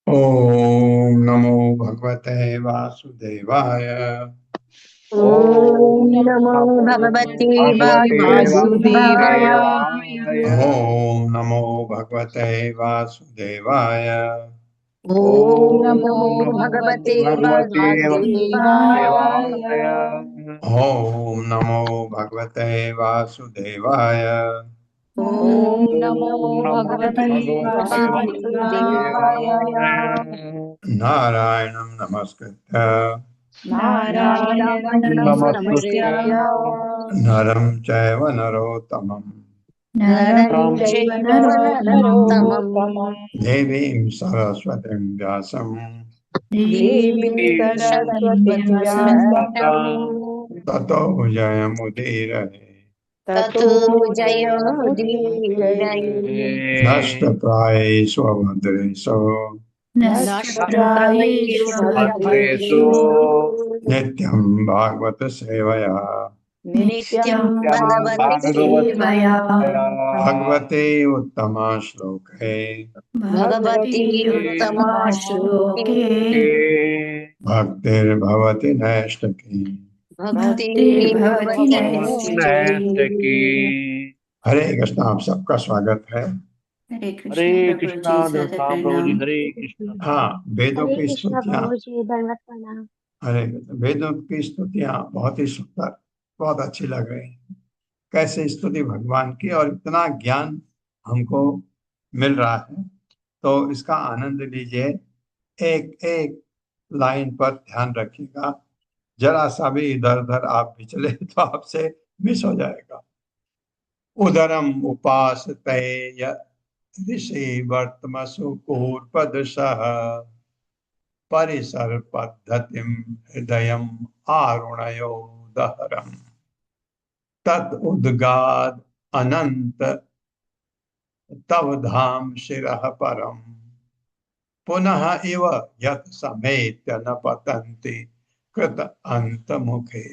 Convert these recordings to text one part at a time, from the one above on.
ओम नमो भगवते वासुदेवाय। ओम नमो भगवते वासुदेवाय। ओम नमो भगवते वासुदेवाय। ओम नमो भगवते वासुदेवाय। ओम नमो भगवते वासुदेवाय। ओम नमो भगवते वासुदेवाय। नारायणं नमस्कृत्य नारायणं नमस्कृत्य नरं चैव नरोत्तमम् नरं चैव नरोत्तमं देवीं सरस्वतीं व्यासं देवीं सरस्वतीं व्यासं ततो जयमुदीरये। ततो जयमुदीरये। नष्टप्रायेषु अभद्रेषु नष्टप्रायेषु भद्रेषु नित्यं भागवत सेवया नित्यं भगवति सेवया भगवते उत्तमा श्लोके भगवति उत्तमा श्लोके भक्तिर्भवति नैष्ठकी। भक्तिर्भवति नैष्ठिकी। हरे कृष्ण। आप सबका स्वागत है। हरे कृष्णा प्रभु जी, हरे कृष्णा। हाँ, वेदों हरे की कृष्णा स्तुतियाँ। प्रभु जी, दंडवत प्रणाम। हरे कृष्ण। वेदों की स्तुतियाँ बहुत ही सुंदर, बहुत अच्छी लग रही हैं। कैसे स्तुति भगवान की, और इतना ज्ञान हमको मिल रहा है, तो इसका आनंद लीजिए। एक एक लाइन पर ध्यान रखिएगा। जरा सा भी इधर उधर आप विचले तो आपसे मिस हो जाएगा। उदरम उपासते ऋषि वर्तमसु पूर्वदृशः परिसर पद्धतिम हृदयम आरुणयो दहरम तद उद्गाद अनंत तव धाम शिरः परम पुनः इव यत समेत्य न पतन्ति कृत अंत मुखे।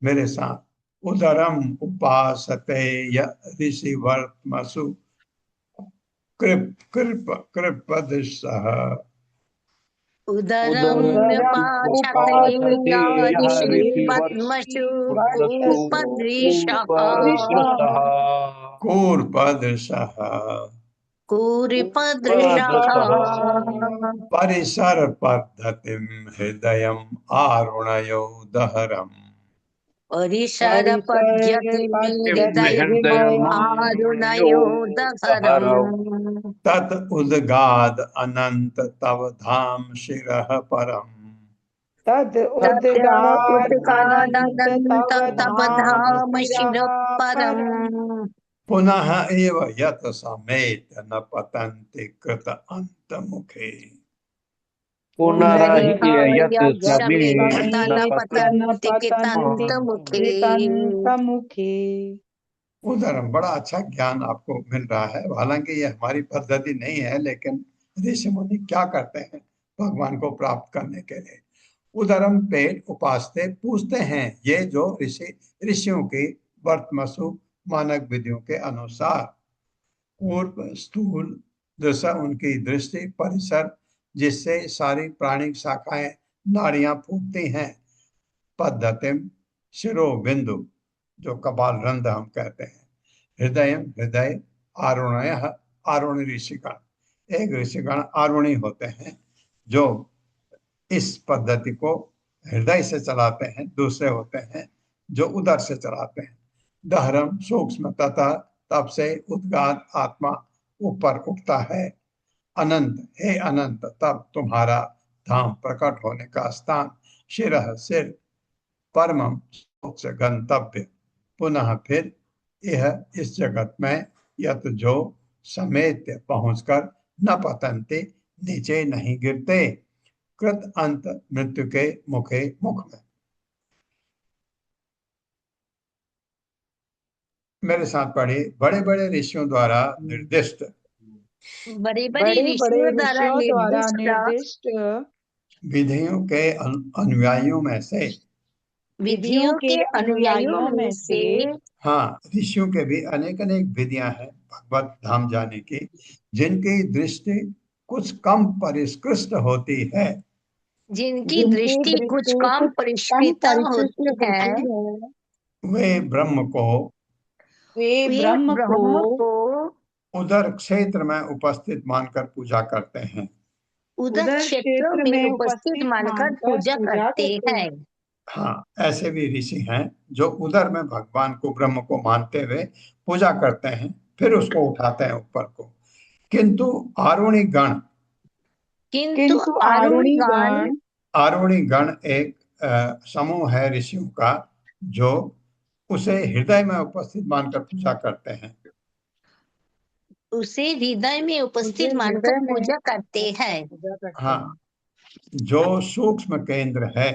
मेरे साथ। उदरम उपासते य ऋषि वर्तमसु कृप कृप कृपदृशः उदरं पाचते या ऋषि पद्मषु कूपदृशः कूर्पदृशः कूर्पदृशः परिसर पद्धतिम हृदयम आरुणयो दहरम परिसर हृदयम् आरुणयोदहरम् तत उद्गाद अनंत तव धाम शिरः परम तद तत्र उद्गादनन्त उद्गादनन्त तव तव धाम धाम शिरः शिरः परम् परम् पुनः एव यत समेत न पतन्ति कृत अंत मुखे। पुनरेवाय समेत न न पतन्ति पतन्ति कृतान्तमुखे। कृतान्तमुखे। उधर बड़ा अच्छा ज्ञान आपको मिल रहा है। हालांकि ये हमारी पद्धति नहीं है, लेकिन ऋषि मुनि क्या करते हैं भगवान को प्राप्त करने के लिए। उदरम पेट उपासते पूछते हैं, ये जो ऋषियों की वर्तमसु मानक विधियों के अनुसार पूर्व स्थूल दशा उनकी दृष्टि परिसर जिससे सारी प्राणिक शाखाएं नाड़ियां फूटती हैं, पद्धतिम शिरो बिंदु जो कपाल रंध्र हम कहते हैं, हृदय हृदय आरुणय आरुणी ऋषिगण। एक ऋषिगण आरुणी होते हैं जो इस पद्धति को हृदय से चलाते हैं, दूसरे होते हैं जो उदर से चलाते हैं। दहरम सूक्ष्म तथा तब से उद्गात आत्मा ऊपर उठता है। अनंत हे अनंत तब तुम्हारा धाम प्रकट होने का स्थान शिरह सिर परमम मोक्ष गंतव्य पुनः फिर यह इस जगत में यत जो समेत पहुंचकर न पतनते नीचे नहीं गिरते कृत अंत मृत्यु के मुखे मुख में। मेरे साथ पढ़े। बड़े बड़े ऋषियों द्वारा निर्दिष्ट बड़े बड़े बड़े बड़े ऋषियों द्वारा ऋषियों द्वारा निर्दिष्ट निर्दिष्ट विधियों के अनुयायियों में से। विधियों के अनुयायियों में से हाँ, ऋषियों के भी अनेक अनेक विधियां हैं भगवत धाम जाने की, जिनकी दृष्टि कुछ कम परिष्कृत होती है, जिनकी जिनकी दृष्टि कुछ दृष्टि कम कुछ कम परिष्कृत परिष्कृत होती है, होती है, वे ब्रह्म को वे वे ब्रह्म ब्रह्म को को उधर क्षेत्र में उपस्थित मानकर पूजा करते हैं। उधर उधर क्षेत्र क्षेत्र में में उपस्थित उपस्थित मानकर मानकर पूजा पूजा करते करते हैं। हैं। हाँ, ऐसे भी ऋषि हैं जो उधर में भगवान को, ब्रह्म को मानते हुए पूजा करते हैं, फिर उसको उठाते हैं ऊपर को। किंतु आरुणि गण, किंतु किंतु आरुणि आरुणि गण गण आरुणि गण एक समूह है ऋषियों का, जो उसे हृदय में उपस्थित मानकर पूजा करते हैं। उसे हृदय में उसे उपस्थित मानकर हृदय में पूजा करते हैं। पूजा करते हाँ, हैं। जो सूक्ष्म केंद्र है,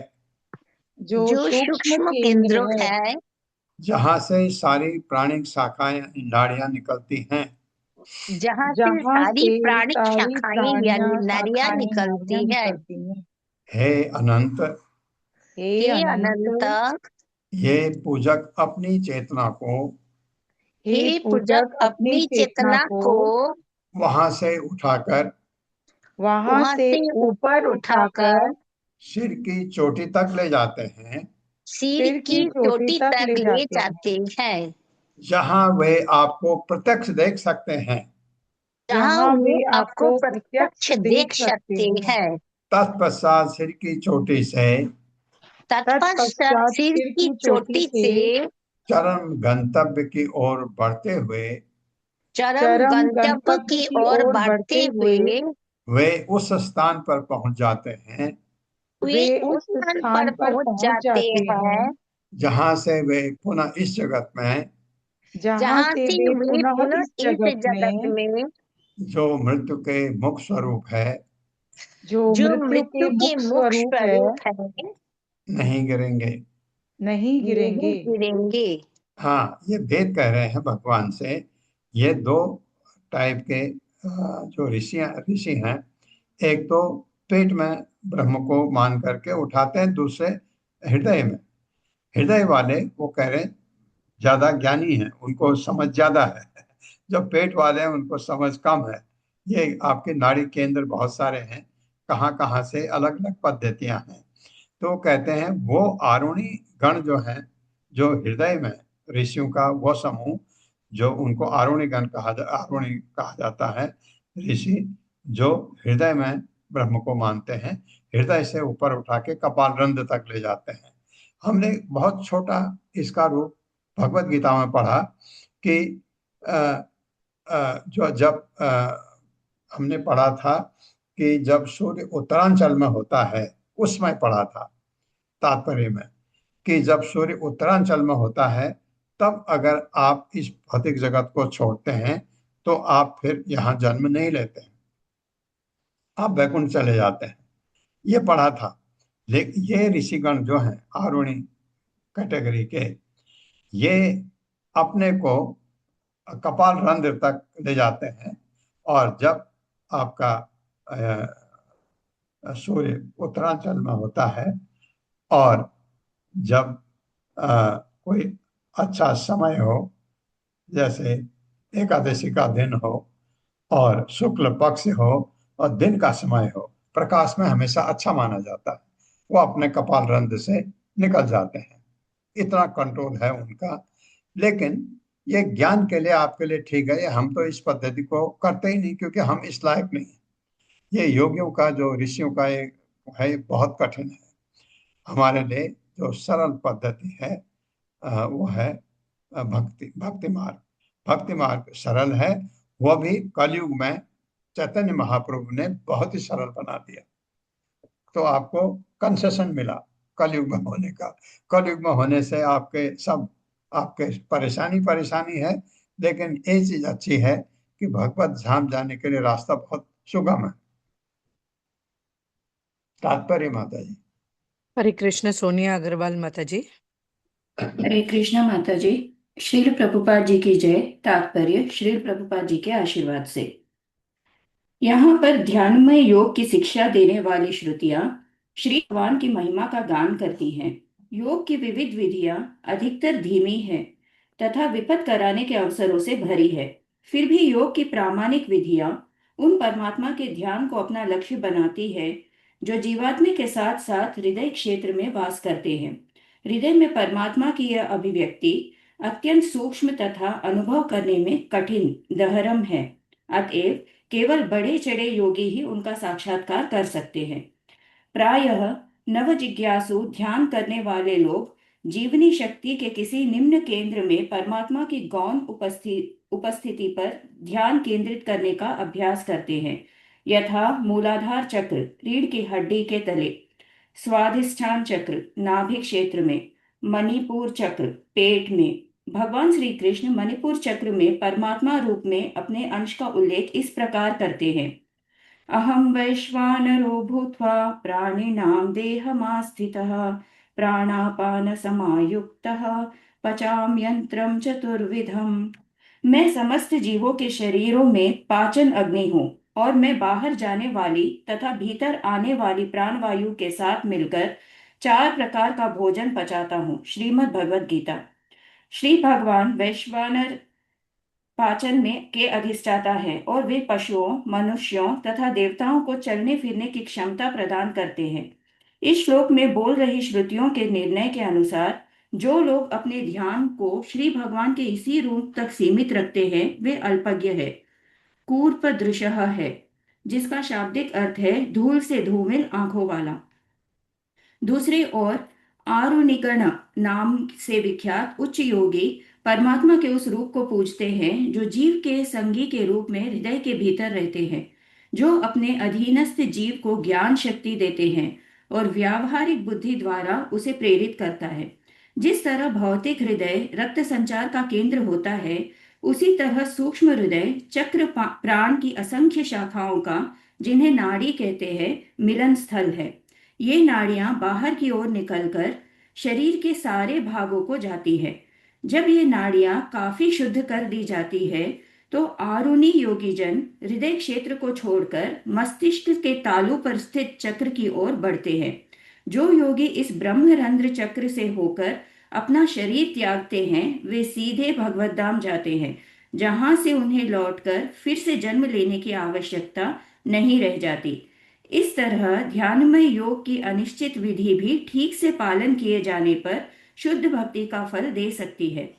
जो जो सूक्ष्म सूक्ष्म केंद्र केंद्र है, है, जहाँ से सारी प्राणिक शाखाएं, नाड़ियां निकलती हैं, जहाँ से जहाँ सारी से प्राणिक सारी शाखाएं यानी प्राणियां नाड़ियां शाखाएं नाड़ियां निकलती है। निकलती हैं। हे अनंत, हे हे अनंत, अनंत, ये पूजक अपनी चेतना को हे हे पूजक पूजक अपनी अपनी चेतना चेतना को को वहां से उठाकर वहां वहां से से ऊपर ऊपर उठाकर उठाकर सिर की चोटी तक ले जाते हैं, सिर सिर की की चोटी चोटी तक तक ले ले जाते हैं, जाते हैं, जहां वे आपको प्रत्यक्ष देख सकते हैं। जहाँ जहाँ वे वे आपको आपको प्रत्यक्ष प्रत्यक्ष देख देख सकते सकते हैं। हैं। तत्पश्चात सिर की चोटी से तत्पश्चात तत्पश्चात सिर सिर की की चोटी चोटी से से चरम गंतव्य की ओर बढ़ते हुए चरम चरम गंतव्य गंतव्य की की ओर ओर बढ़ते बढ़ते हुए हुए वे उस स्थान पर पहुंच जाते हैं, वे वे उस उस स्थान पर स्थान पर पहुंच पहुंच जाते जाते हैं, हैं, जहां से वे पुनः इस जगत में, जहाँ जहाँ से से वे वे पुनः पुनः इस इस जगत जगत में, में, जो मृत्यु के मुख्य स्वरूप है, जो जो मृत्यु के मृत्यु के मुख्य मुख्य स्वरूप है, स्वरूप है, नहीं गिरेंगे। नहीं नहीं गिरेंगे। गिरेंगे। हाँ, ये वेद कह रहे हैं भगवान से। ये दो टाइप के जो ऋषि हैं, एक तो पेट में ब्रह्म को मान करके उठाते हैं, दूसरे हृदय में। हृदय वाले वो कह रहे हैं ज्यादा ज्ञानी हैं, उनको समझ ज्यादा है। जो पेट वाले हैं उनको समझ कम है। ये आपके नाड़ी केंद्र बहुत सारे हैं, कहाँ कहाँ से अलग अलग पद्धतियां हैं। तो कहते हैं वो आरुणि गण जो है, जो हृदय में ऋषियों का वो समूह, जो उनको आरुणि गण आरुणि कहा जाता है, ऋषि जो हृदय में ब्रह्म को मानते हैं, हृदय से ऊपर उठा के कपाल रंध्र तक ले जाते हैं। हमने बहुत छोटा इसका रूप भगवत गीता में पढ़ा कि अ, जो जब हमने पढ़ा था कि जब सूर्य उत्तरांचल में होता है, उसमें पढ़ा था तात्पर्य में, कि जब सूर्य उत्तरांचल में होता है, तब अगर आप इस भौतिक जगत को छोड़ते हैं तो आप फिर यहाँ जन्म नहीं लेते हैं, आप वैकुंठ चले जाते हैं। ये पढ़ा था। लेकिन ये ऋषिगण जो हैं आरुणी कैटेगरी के, ये अपने को कपाल रंध्र तक ले जाते हैं। और जब आपका सूर्य उत्तरांचल में होता है, और जब कोई अच्छा समय हो, जैसे एकादशी का दिन हो और शुक्ल पक्ष हो और दिन का समय हो, प्रकाश में हमेशा अच्छा माना जाता है, वो अपने कपाल रंध्र से निकल जाते हैं। इतना कंट्रोल है उनका। लेकिन ये ज्ञान के लिए, आपके लिए ठीक है, ये हम तो इस पद्धति को करते ही नहीं, क्योंकि हम इस लायक नहीं हैं। ये योगियों का, जो ऋषियों का एक है, बहुत कठिन है। हमारे लिए जो सरल पद्धति है वो है भक्ति मार्ग। भक्ति मार्ग सरल है। वह भी कलयुग में चैतन्य महाप्रभु ने बहुत ही सरल बना दिया। तो आपको कंसेशन मिला कलयुग में होने का। कलयुग में होने से आपके सब, आपके परेशानी परेशानी है, लेकिन एक चीज अच्छी है कि भगवत धाम जाने के लिए रास्ता बहुत सुगम है। तात्पर्य माता जी। हरे कृष्ण। सोनिया अग्रवाल माता जी। हरे कृष्णा माता जी। श्रील प्रभुपाद जी की जय। तात्पर्य श्रील प्रभुपाद जी के आशीर्वाद से। यहाँ पर ध्यानमय योग की शिक्षा देने वाली श्रुतियां श्री भगवान की महिमा का गान करती हैं। योग की विविध विधियां अधिकतर धीमी है तथा विपद कराने के अवसरों से भरी है। फिर भी योग की प्रामाणिक विधियां उन परमात्मा के ध्यान को अपना लक्ष्य बनाती है जो जीवात्मा के साथ साथ हृदय क्षेत्र में वास करते हैं। हृदय में परमात्मा की यह अभिव्यक्ति अत्यंत सूक्ष्म तथा अनुभव करने में कठिन दहरम है। अतएव केवल बड़े चढ़े योगी ही उनका साक्षात्कार कर सकते हैं। प्रायः नव जिज्ञासु ध्यान करने वाले लोग जीवनी शक्ति के किसी निम्न केंद्र में परमात्मा की गौण उपस्थिति पर ध्यान केंद्रित करने का अभ्यास करते हैं, यथा मूलाधार चक्र रीढ़ की हड्डी के तले, स्वाधिष्ठान चक्र नाभि क्षेत्र में, मणिपुर चक्र पेट में। भगवान श्री कृष्ण मणिपुर चक्र में परमात्मा रूप में अपने अंश का उल्लेख इस प्रकार करते हैं। अहम वैश्वानरो भूत्वा प्राणिनां देहमास्थितः प्राणापान समायुक्तः पचाम्यन्त्रं चतुर्विधम्। मैं समस्त जीवों के शरीरों में पाचन अग्नि हूँ और मैं बाहर जाने वाली तथा भीतर आने वाली प्राणवायु के साथ मिलकर 4 प्रकार का भोजन पचाता हूँ। श्रीमद् भगवद गीता। श्री भगवान वैश्वानर पाचन में के अधिष्ठाता है और वे पशुओं, मनुष्यों तथा देवताओं को चलने फिरने की क्षमता प्रदान करते हैं। इस श्लोक में बोल रही श्रुतियों के निर्णय के अनुसार जो लोग अपने ध्यान को श्री भगवान के इसी रूप तक सीमित रखते हैं वे अल्पज्ञ है, कूर्पदृशः है, जिसका शाब्दिक अर्थ है धूल से धूमिल आंखों वाला। दूसरी ओर आरुणिकर्ण नाम से विख्यात उच्च योगी परमात्मा के उस रूप को पूजते हैं जो जीव के संगी के रूप में हृदय के भीतर रहते हैं, जो अपने अधीनस्थ जीव को ज्ञान शक्ति देते हैं और व्यावहारिक बुद्धि द्वारा उसे प्रेरित करता है। जिस तरह भौतिक हृदय रक्त संचार का केंद्र होता है, उसी तरह सूक्ष्म हृदय चक्र प्राण की असंख्य शाखाओं का, जिन्हें नाड़ी कहते हैं, मिलन स्थल है। ये नाड़ियां बाहर की ओर निकलकर शरीर के सारे भागों को जाती है। जब ये नाड़ियां काफी शुद्ध कर दी जाती है तो आरुणी योगीजन हृदय क्षेत्र को छोड़कर मस्तिष्क के तालु पर स्थित चक्र की ओर बढ़ते हैं। जो योगी इस ब्रह्मरंध्र चक्र से होकर अपना शरीर त्यागते हैं वे सीधे भगवत धाम जाते हैं, जहां से उन्हें लौटकर फिर से जन्म लेने की आवश्यकता नहीं रह जाती। इस तरह ध्यानमय योग की अनिश्चित विधि भी ठीक से पालन किए जाने पर शुद्ध भक्ति का फल दे सकती है।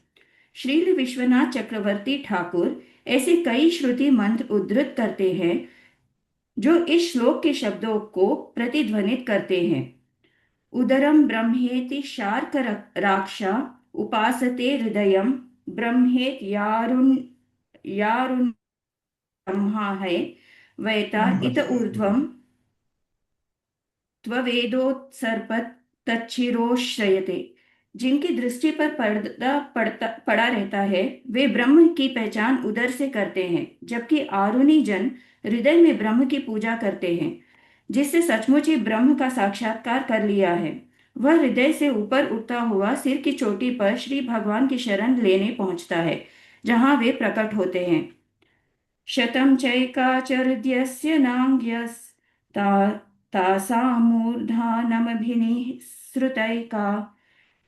श्रील विश्वनाथ चक्रवर्ती ठाकुर ऐसे कई श्रुति मंत्र उद्धृत करते हैं जो इस श्लोक के शब्दों को प्रतिध्वनित करते हैं। उदरम ब्रह्मेति शार्क राक्षा उपासते हृदयम ब्रह्मेत यारुण ब्रह्मा है वैता इत ऊर्ध्वम त्ववेदोत्सर्पत तच्छिरोश्रयते। जिनकी दृष्टि पर पर्दा पड़ा रहता है वे ब्रह्म की पहचान उदर से करते हैं, जबकि आरुणी जन हृदय में ब्रह्म की पूजा करते हैं। जिससे सचमुच ही ब्रह्म का साक्षात्कार कर लिया है, वह हृदय से ऊपर उठता हुआ सिर की चोटी पर श्री भगवान की शरण लेने पहुंचता है, जहां वे प्रकट होते हैं। शतम चैकाचर्यस्य तासामूर्धानमभिनिसृतैका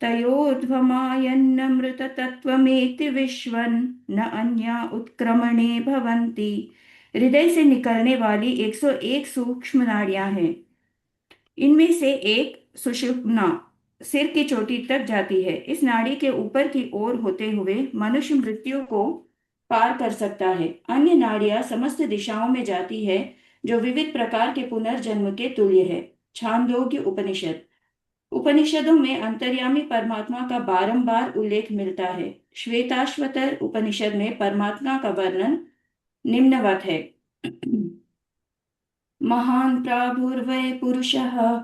तयोर्ध्वमायन्नमृततत्त्वमेति विश्वन् न अन्या उत्क्रमणे भवन्ति। हृदय से निकलने वाली 101 सूक्ष्म नाड़ियां हैं। इनमें से एक सुषुम्ना सिर की चोटी तक जाती है। इस नाड़ी के ऊपर की ओर होते हुए मनुष्य मृत्यु को पार कर सकता है। अन्य नाड़ियां समस्त दिशाओं में जाती है, जो विविध प्रकार के पुनर्जन्म के तुल्य है। छांदोग्य उपनिषद। उपनिषदों में अंतर्यामी परमात्मा का बारंबार उल्लेख मिलता है। श्वेताश्वतर उपनिषद में परमात्मा का वर्णन निम्नवत है। महान प्राभुर्वै पुरुषः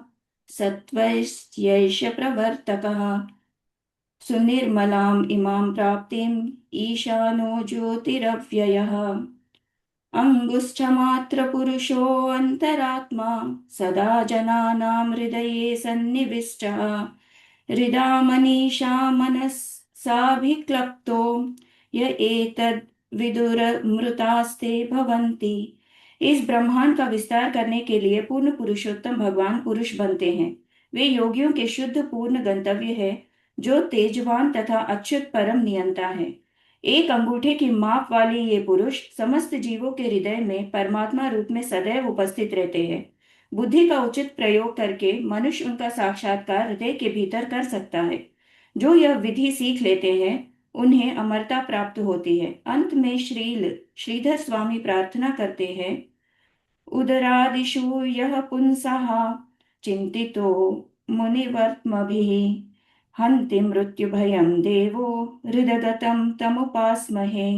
सत्त्वस्यैष प्रवर्तकः सुनिर्मलाम् इमां प्राप्तिम् ईशानो ज्योतिरव्ययः अंगुष्ठमात्र पुरुषो अंतरात्मा सदा जनानां हृदये सन्निविष्टः हृदा मनीषा मनसाभिक्लप्तो य एतद् विदुरमृतास्ते भवन्ति। इस ब्रह्मांड का विस्तार करने के लिए पूर्ण पुरुषोत्तम भगवान पुरुष बनते हैं। वे योगियों के शुद्ध पूर्ण गंतव्य है, जो तेजवान तथा अच्युत परम नियंता है। एक अंगूठे की माप वाले ये पुरुष समस्त जीवों के हृदय में परमात्मा रूप में सदैव उपस्थित रहते हैं। बुद्धि का उचित प्रयोग करके मनुष्य उनका साक्षात्कार हृदय के भीतर कर सकता है। जो यह विधि सीख लेते हैं उन्हें अमरता प्राप्त होती है। अंत में श्रीधर स्वामी प्रार्थना करते हैं, उदरादिषु यः पुंसः चिन्तितो मुनिवर्त्मभिः हन्ति मृत्युभयं देवो हृदगतं तमुपास्महे।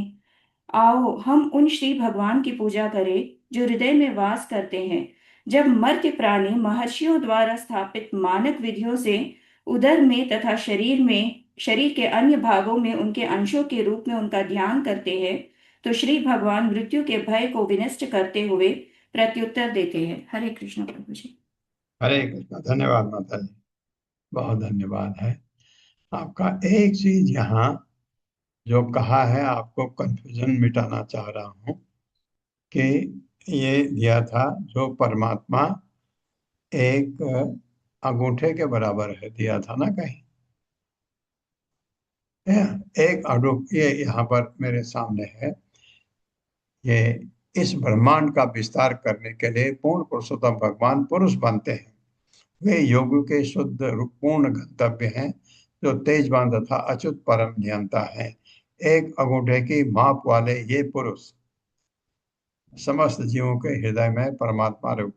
आओ हम उन श्री भगवान की पूजा करें जो हृदय में वास करते हैं। जब मर्त्य प्राणी महर्षियों द्वारा स्थापित मानक विधियों से उदर में तथा शरीर के अन्य भागों में उनके अंशों के रूप में उनका ध्यान करते हैं तो श्री भगवान मृत्यु के भय को विनष्ट करते हुए प्रत्युत्तर देते हैं। हरे कृष्ण प्रभु जी। हरे कृष्ण। धन्यवाद माता जी, बहुत धन्यवाद है आपका। एक चीज यहाँ जो कहा है, आपको कंफ्यूजन मिटाना चाह रहा हूँ कि ये दिया था जो परमात्मा एक अंगूठे के बराबर है, दिया था ना कहीं। एक अणु, ये यहाँ पर मेरे सामने है। ये इस ब्रह्मांड का विस्तार करने के लिए पूर्ण पुरुषोत्तम भगवान पुरुष बनते हैं। वे योगों के शुद्ध पूर्ण गंतव्य हैं जो तेजवान तथा अच्युत परम नियंता हैं। एक अंगूठे की माप वाले ये पुरुष समस्त जीवों के हृदय में परमात्मा रूप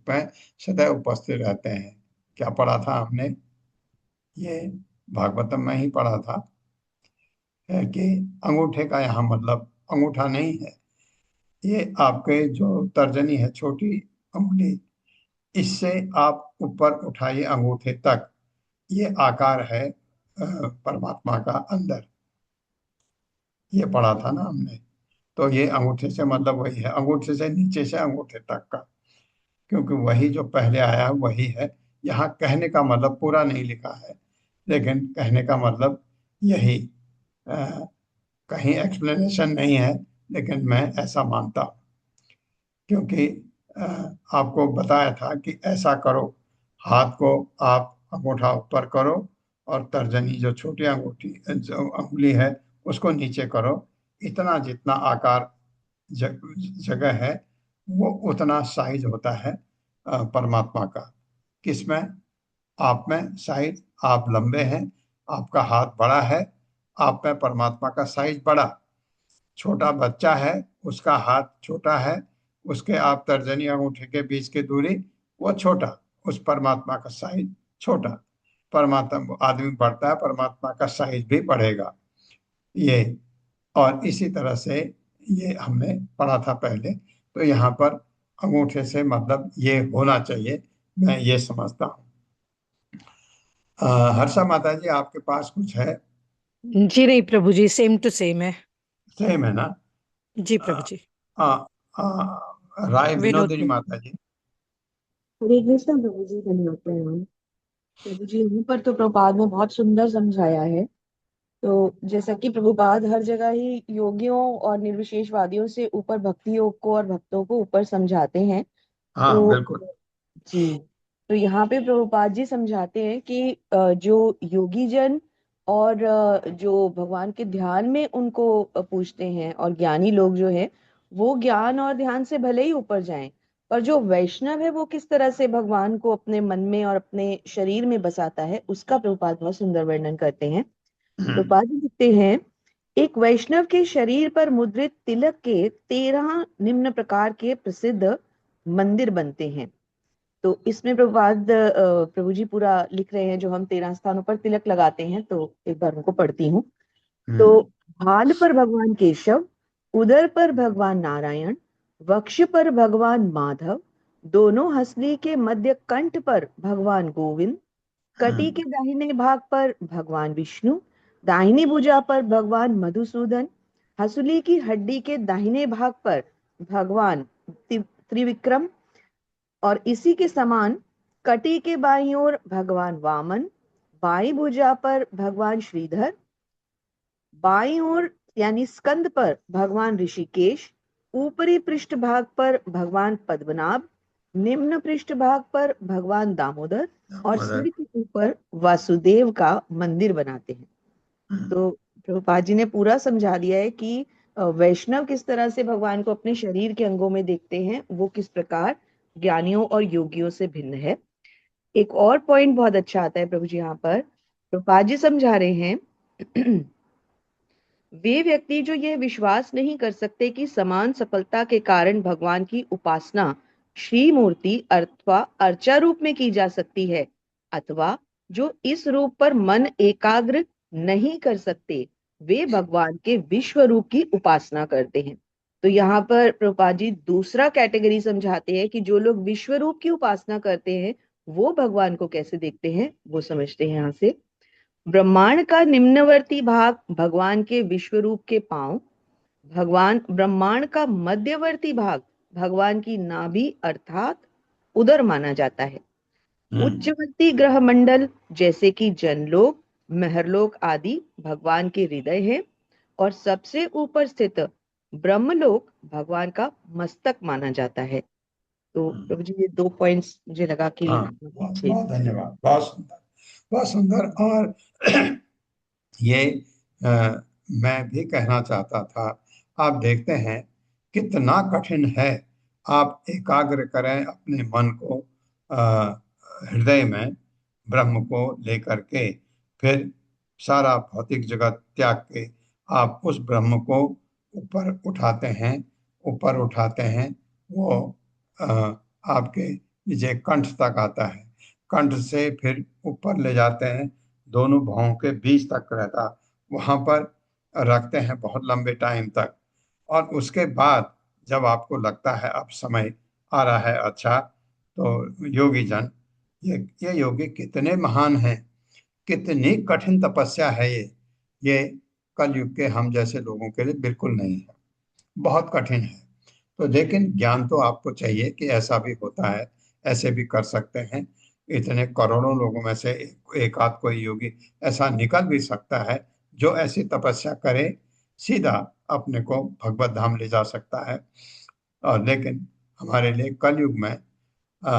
में सदैव उपस्थित रहते हैं। क्या पढ़ा था हमने? ये भागवतम में ही पढ़ा था कि अंगूठे का यहाँ मतलब अंगूठा नहीं है, ये आपके जो तर्जनी है, छोटी उंगली, इससे आप ऊपर उठाइए अंगूठे तक, ये आकार है परमात्मा का अंदर। ये पढ़ा था ना हमने। तो ये अंगूठे से मतलब वही है, अंगूठे से नीचे से अंगूठे तक का, क्योंकि वही जो पहले आया है वही है। यहाँ कहने का मतलब पूरा नहीं लिखा है, लेकिन कहने का मतलब यही, कहीं एक्सप्लेनेशन नहीं है, लेकिन मैं ऐसा मानता हूँ। क्योंकि आपको बताया था कि ऐसा करो, हाथ को आप अंगूठा ऊपर करो और तर्जनी जो छोटी अंगूठी जो अंगुली है उसको नीचे करो। इतना जितना आकार जगह है वो उतना साइज होता है परमात्मा का। किसमें? आप में साइज, आप लंबे हैं, आपका हाथ बड़ा है, आप में परमात्मा का साइज बड़ा। छोटा बच्चा है, उसका हाथ छोटा है, उसके आप तर्जनी अंगूठे के बीच की दूरी वो छोटा, उस परमात्मा का साइज छोटा। परमात्मा आदमी बढ़ता है, परमात्मा का साइज भी बढ़ेगा। ये और इसी तरह से ये हमने पढ़ा था पहले। तो यहाँ पर अंगूठे से मतलब ये होना चाहिए, मैं ये समझता हूँ। हर्षा माता जी, आपके पास कुछ है? जी नहीं प्रभु जी, सेम टू सेम है। सेम है ना? जी आ, प्रभु जी। आ, आ, राय विनोद विनोदिनी माता जी। हरे कृष्ण प्रभु जी। धन्यवाद प्रणाम प्रभु जी। यहाँ पर तो प्रभुपाद ने बहुत सुंदर समझाया है। तो जैसा कि प्रभुपाद हर जगह ही योगियों और निर्विशेषवादियों से ऊपर भक्ति योग को और भक्तों को ऊपर समझाते हैं। हाँ तो बिल्कुल। जी, तो यहाँ पे प्रभुपाद जी समझाते हैं कि जो योगी जन और जो भगवान के ध्यान में उनको पूछते हैं और ज्ञानी लोग जो है वो ज्ञान और ध्यान से भले ही ऊपर जाएं, पर जो वैष्णव है वो किस तरह से भगवान को अपने मन में और अपने शरीर में बसाता है उसका प्रभुपाद बहुत सुंदर वर्णन करते हैं। प्रभुपाद जी लिखते हैं, एक वैष्णव के शरीर पर मुद्रित तिलक के 13 निम्न प्रकार के प्रसिद्ध मंदिर बनते हैं। तो इसमें प्रभुपाद प्रभु जी पूरा लिख रहे हैं जो हम 13 स्थानों पर तिलक लगाते हैं। तो एक बार उनको पढ़ती हूँ। तो भाल पर भगवान केशव, उदर पर भगवान नारायण, वक्ष पर भगवान माधव, दोनों हंसली के मध्य कंठ पर भगवान गोविंद, कटी के दाहिने भाग पर भगवान विष्णु, दाहिनी भुजा पर भगवान मधुसूदन, हंसुली की हड्डी के दाहिने भाग पर भगवान त्रिविक्रम, और इसी के समान कटी के बाईं ओर भगवान वामन, बाई भुजा पर भगवान श्रीधर, बाईं ओर यानी स्कंद पर भगवान ऋषिकेश, ऊपरी पृष्ठ भाग पर भगवान पद्मनाभ, निम्न पृष्ठ भाग पर भगवान दामोदर और सिर के ऊपर वासुदेव का मंदिर बनाते हैं। तो प्रभुपाद जी ने पूरा समझा दिया है कि वैष्णव किस तरह से भगवान को अपने शरीर के अंगों में देखते हैं, वो किस प्रकार ज्ञानियों और योगियों से भिन्न है। एक और पॉइंट बहुत अच्छा आता है प्रभु जी यहाँ पर। प्रभुपाद जी समझा रहे हैं वे व्यक्ति जो यह विश्वास नहीं कर सकते कि समान सफलता के कारण भगवान की उपासना श्री मूर्ति अथवा अर्चा रूप में की जा सकती है, अथवा जो इस रूप पर मन एकाग्र नहीं कर सकते, वे भगवान के विश्व रूप की उपासना करते हैं। तो यहाँ पर प्रभुपाद जी दूसरा कैटेगरी समझाते हैं कि जो लोग विश्व रूप की उपासना करते हैं वो भगवान को कैसे देखते हैं, वो समझते हैं यहाँ से। ब्रह्मांड का निम्नवर्ती भाग भगवान के विश्व रूप के पांव, ब्रह्मांड का मध्यवर्ती भाग भगवान की नाभि अर्थात उदर माना जाता है। उच्चवर्ती ग्रह मंडल जैसे कि जनलोक, महरलोक आदि भगवान के हृदय है, और सबसे ऊपर स्थित ब्रह्मलोक भगवान का मस्तक माना जाता है। तो प्रभु जी ये 2 पॉइंट्स मुझे लगा कि बहुत बहुत धन्यवाद, बहुत सुंदर, बहुत सुंदर। और ये मैं भी कहना चाहता था, आप देखते हैं कितना कठिन है आप एकाग्र करें अपने मन को हृदय में ब्रह्म को लेकर के, फिर सारा भौतिक जगत त्याग के आप उस ब्रह्म को ऊपर उठाते हैं, ऊपर उठाते हैं। वो आपके नीचे कंठ तक आता है, कंठ से फिर ऊपर ले जाते हैं, दोनों भौं के बीच तक रहता, वहां पर रखते हैं बहुत लंबे टाइम तक। और उसके बाद जब आपको लगता है अब समय आ रहा है अच्छा, तो योगी जन, ये योगी कितने महान हैं, कितनी कठिन तपस्या है ये कलयुग के हम जैसे लोगों के लिए बिल्कुल नहीं है, बहुत कठिन है। तो लेकिन ज्ञान तो आपको चाहिए कि ऐसा भी होता है, ऐसे भी कर सकते हैं। इतने करोड़ों लोगों में से एक आध कोई योगी ऐसा निकल भी सकता है जो ऐसी तपस्या करे, सीधा अपने को भगवत धाम ले जा सकता है। और लेकिन हमारे लिए कलयुग में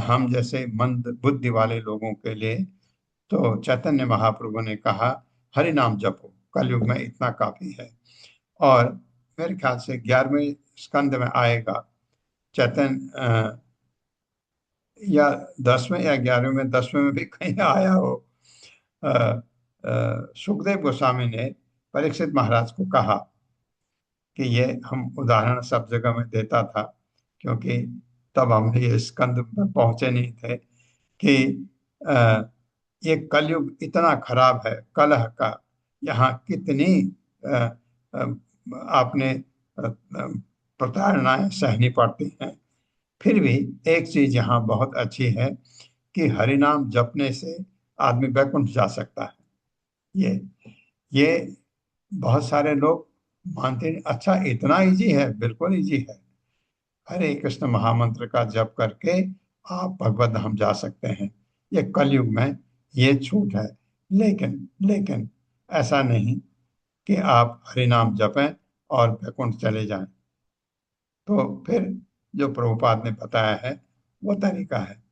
हम जैसे मंद बुद्धि वाले लोगों के लिए तो चैतन्य महाप्रभु ने कहा हरि नाम जपो, कलयुग में इतना काफी है। और मेरे ख्याल से 11वें स्कंद में आएगा चैतन्य, या 10वें या 11वें में, 10वें में भी कहीं आया हो, सुखदेव गोस्वामी ने परीक्षित महाराज को कहा कि ये हम उदाहरण सब जगह में देता था, क्योंकि तब हम ये स्कंद में पहुंचे नहीं थे कि ये कलयुग इतना खराब है, कलह का, यहाँ कितनी आपने प्रताड़नाएं सहनी पड़ती हैं। फिर भी एक चीज यहाँ बहुत अच्छी है कि हरिनाम जपने से आदमी वैकुंठ जा सकता है। ये बहुत सारे लोग मानते हैं, अच्छा इतना इजी है? बिल्कुल इजी है। हरे कृष्ण महामंत्र का जप करके आप भगवत धाम जा सकते हैं। ये कलयुग में ये छूट है। लेकिन ऐसा नहीं कि आप हरिनाम जपें और वैकुंठ चले जाएं। तो फिर जो प्रभुपाद ने बताया है वो तरीका है,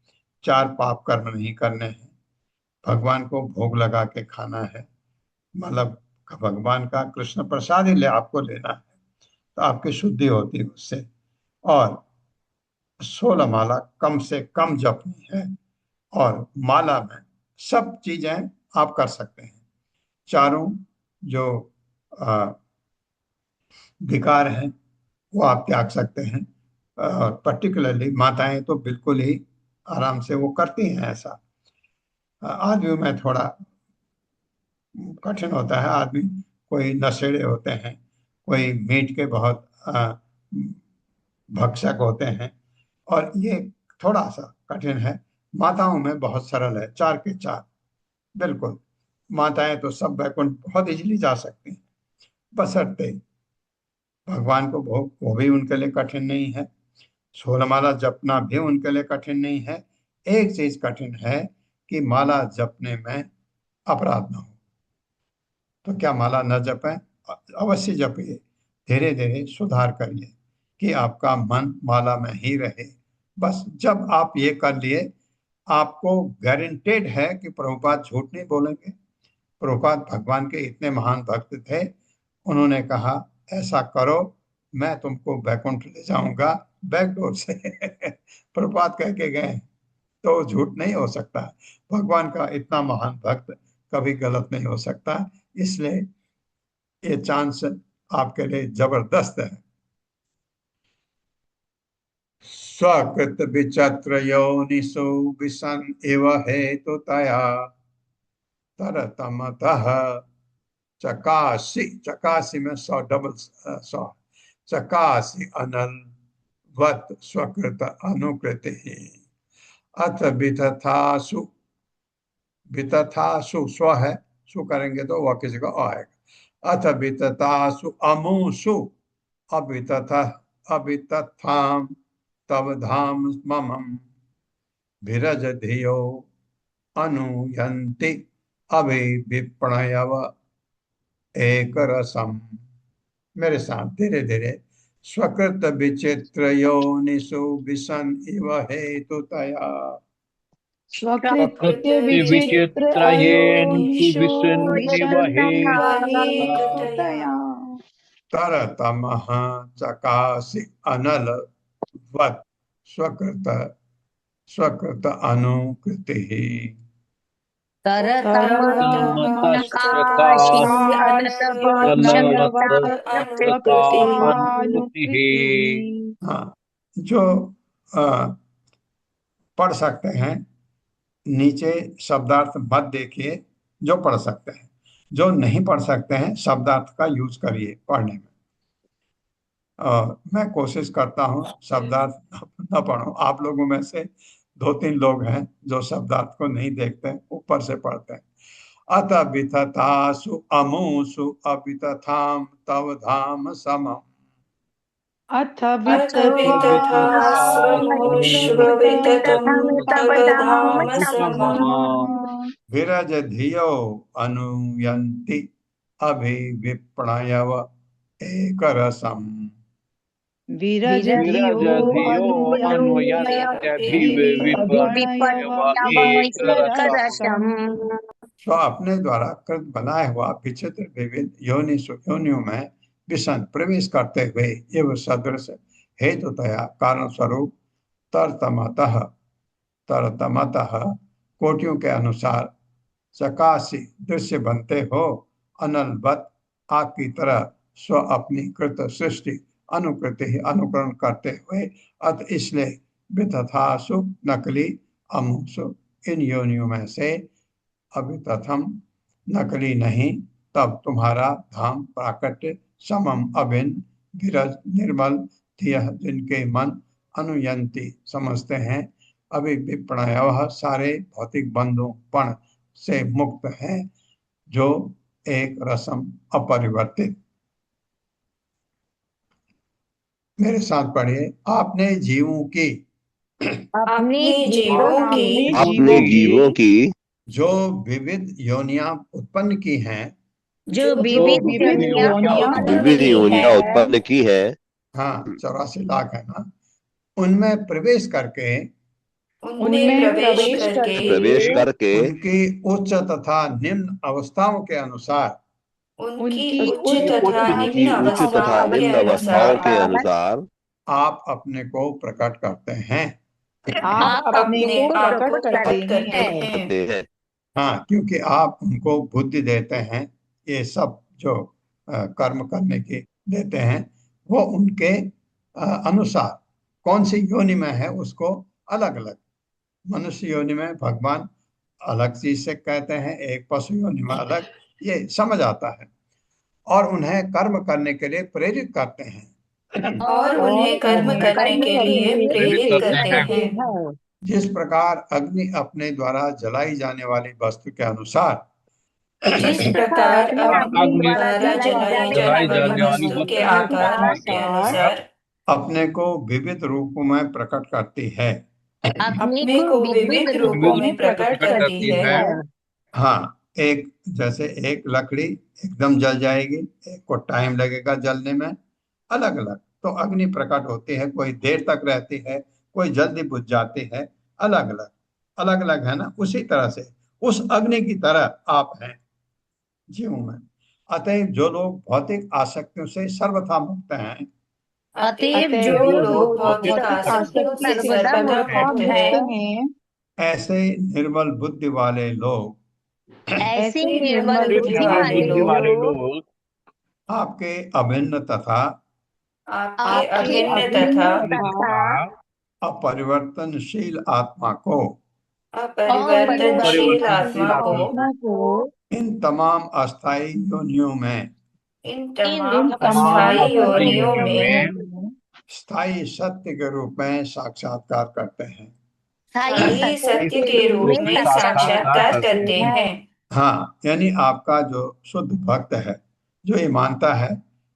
4 पाप कर्म नहीं करने हैं, भगवान को भोग लगा के खाना है, मतलब भगवान का कृष्ण प्रसाद ही आपको लेना है, तो आपकी शुद्धि होती है उससे। और 16 माला कम से कम जपनी है, और माला में सब चीजें आप कर सकते हैं। चारों जो विकार हैं वो आप त्याग सकते हैं। पर्टिकुलरली माताएं तो बिल्कुल ही आराम से वो करती हैं ऐसा। आदमी में थोड़ा कठिन होता है, आदमी कोई नशेड़े होते हैं, कोई मीट के बहुत भक्षक होते हैं, और ये थोड़ा सा कठिन है। माताओं में बहुत सरल है, 4 के 4 बिल्कुल। माताएं तो सब वैकुंठ बहुत इजीली जा सकती हैं, बशर्ते भगवान को भोग, वो भी उनके लिए कठिन नहीं है। 16 माला जपना भी उनके लिए कठिन नहीं है। एक चीज कठिन है कि माला जपने में अपराध न हो। तो क्या माला न जपें? अवश्य जपिए, धीरे धीरे सुधार करिए कि आपका मन माला में ही रहे। बस जब आप ये कर लिए, आपको गारंटेड है कि प्रभुपाद झूठ नहीं बोलेंगे। प्रभुपाद भगवान के इतने महान भक्त थे उन्होंने कहा ऐसा करो, मैं तुमको बैकुंठ ले जाऊंगा बैकडोर से। प्रभुपाद कह के गए, तो झूठ नहीं हो सकता। भगवान का इतना महान भक्त कभी गलत नहीं हो सकता, इसलिए ये चांस आपके लिए जबरदस्त है। स्वकृत विचित्र योनिषु विशन इव हेतुतया तरतमतः चकासी, चकासी में 100 डबल 100, चकासी अनल वत स्वकृत अनुकृति अथ वितथासु, वितथासु स्व है, सु करेंगे तो वह किसी को आएगा। अथ वितथासु अमुसु अवितथ अवितथाम तव धाम ममम विरज धियो अनुयन्ति अभिविप्रणयव एक रसम। मेरे साथ धीरे धीरे। स्वकृत विचित्र योनिषु विशन इव हेतुतया, स्वकृत्य विचित्र विचित्रयेषु अयोनिषु विसन्निवहेतुतया तरतमः चकासि अनल वत् स्वकृत स्वकृत अनुकृति। तरतमकाशी अनुकृतिः। हाँ, जो पढ़ सकते हैं नीचे शब्दार्थ मत देखिए, जो पढ़ सकते हैं। जो नहीं पढ़ सकते हैं शब्दार्थ का यूज करिए पढ़ने में। मैं कोशिश करता हूँ शब्दार्थ न पढ़ूं। आप लोगों में से 2-3 लोग हैं जो शब्दार्थ को नहीं देखते, ऊपर से पढ़ते हैं। अत वितथासु अमुसु अवितथाम तव धाम समम। अथ विरज धियो अनुयन्ति अभिविप्रणयव एक रसम। विरज विरज धियो स्व अपने द्वारा कृत बनाए हुआ विचित्र विविध योनियों में विषण प्रवेश करते हुए एवं सदृश हेतुतया कारण स्वरूप तरतमतः तरतमतः कोटियों के अनुसार चकासी दृश्य बनते हो, अनलवत आग की तरह स्व अपनी कृत सृष्टि अनुकृति अनुकरण करते हुए। अत इसलिए वितथासु नकली अमुसु इन योनियों में से अभितथम नकली नहीं, तब तुम्हारा धाम प्राकट्य समम अभिन्न विरज निर्मल धियः जिनके मन अनुयंती समझते हैं, अभिविप्रणयः सारे भौतिक बंधुपण से मुक्त है, जो एक रसम अपरिवर्तित। मेरे साथ पढ़िए। आपने जीवों की अपने जीवों की जो विविध योनियां उत्पन्न की हैं, जो विविध विविध योनियां उत्पन्न की है, हाँ 84 लाख है ना, उनमें प्रवेश करके प्रवेश करके उनकी उच्च तथा निम्न अवस्थाओं के अनुसार उनकी उच्च तथा निम्न अवस्थाओं के अनुसार आप अपने को प्रकट करते हैं। आप अपने को प्रकट करते हैं। हाँ, क्योंकि आप उनको बुद्धि देते हैं। ये सब जो कर्म करने की देते हैं, वो उनके अनुसार कौन सी योनि में है उसको अलग अलग। मनुष्य योनि में भगवान अलग चीज से कहते हैं, एक पशु योनि में अलग, ये समझ आता है। और उन्हें कर्म करने के लिए प्रेरित करते हैं। जिस प्रकार अग्नि अपने द्वारा जलाई जाने वाली वस्तु के अनुसार अपने को विविध रूपों में प्रकट करती है। हाँ, एक जैसे एक लकड़ी एकदम जल जाएगी, एक को टाइम लगेगा जलने में, अलग अलग। तो अग्नि प्रकट होती है, कोई देर तक रहती है, कोई जल्दी बुझ जाती है, अलग अलग है ना। उसी तरह से उस अग्नि की तरह आप हैं जीवों में। अतएव जो लोग भौतिक आसक्तियों से सर्वथा मुक्त हैं, अतएव अतएव जो जो लोग लोग भौतिक भौतिक आसक्तियों आसक्ति से से सर्वदा सर्वथा मुक्त मुक्त हैं, हैं, ऐसे निर्मल बुद्धि वाले लोग ऐसे ऐसे निर्मल निर्मल बुद्धि बुद्धि निर्मल वाले वाले बुद्धि लोग वाले लोग लोग आपके अभिन्न तथा आपके आपके अभिन्न तथा अभिन्न अभिन्न तथा तथा अपरिवर्तनशील आत्मा को अपरिवर्तनशील आत्मा अपरिवर्तनशील को आत्मा को इन तमाम अस्थायी योनियों में इन इन तमाम तमाम अस्थायी तमाम अस्थायी योनियों योनियों में में स्थायी सत्य के रूप में साक्षात्कार करते हैं। स्थायी स्थायी सत्य सत्य के के रूप रूप में में साक्षात्कार साक्षात्कार करते करते हैं। हैं। हाँ, यानी आपका जो शुद्ध भक्त है, जो ये मानता है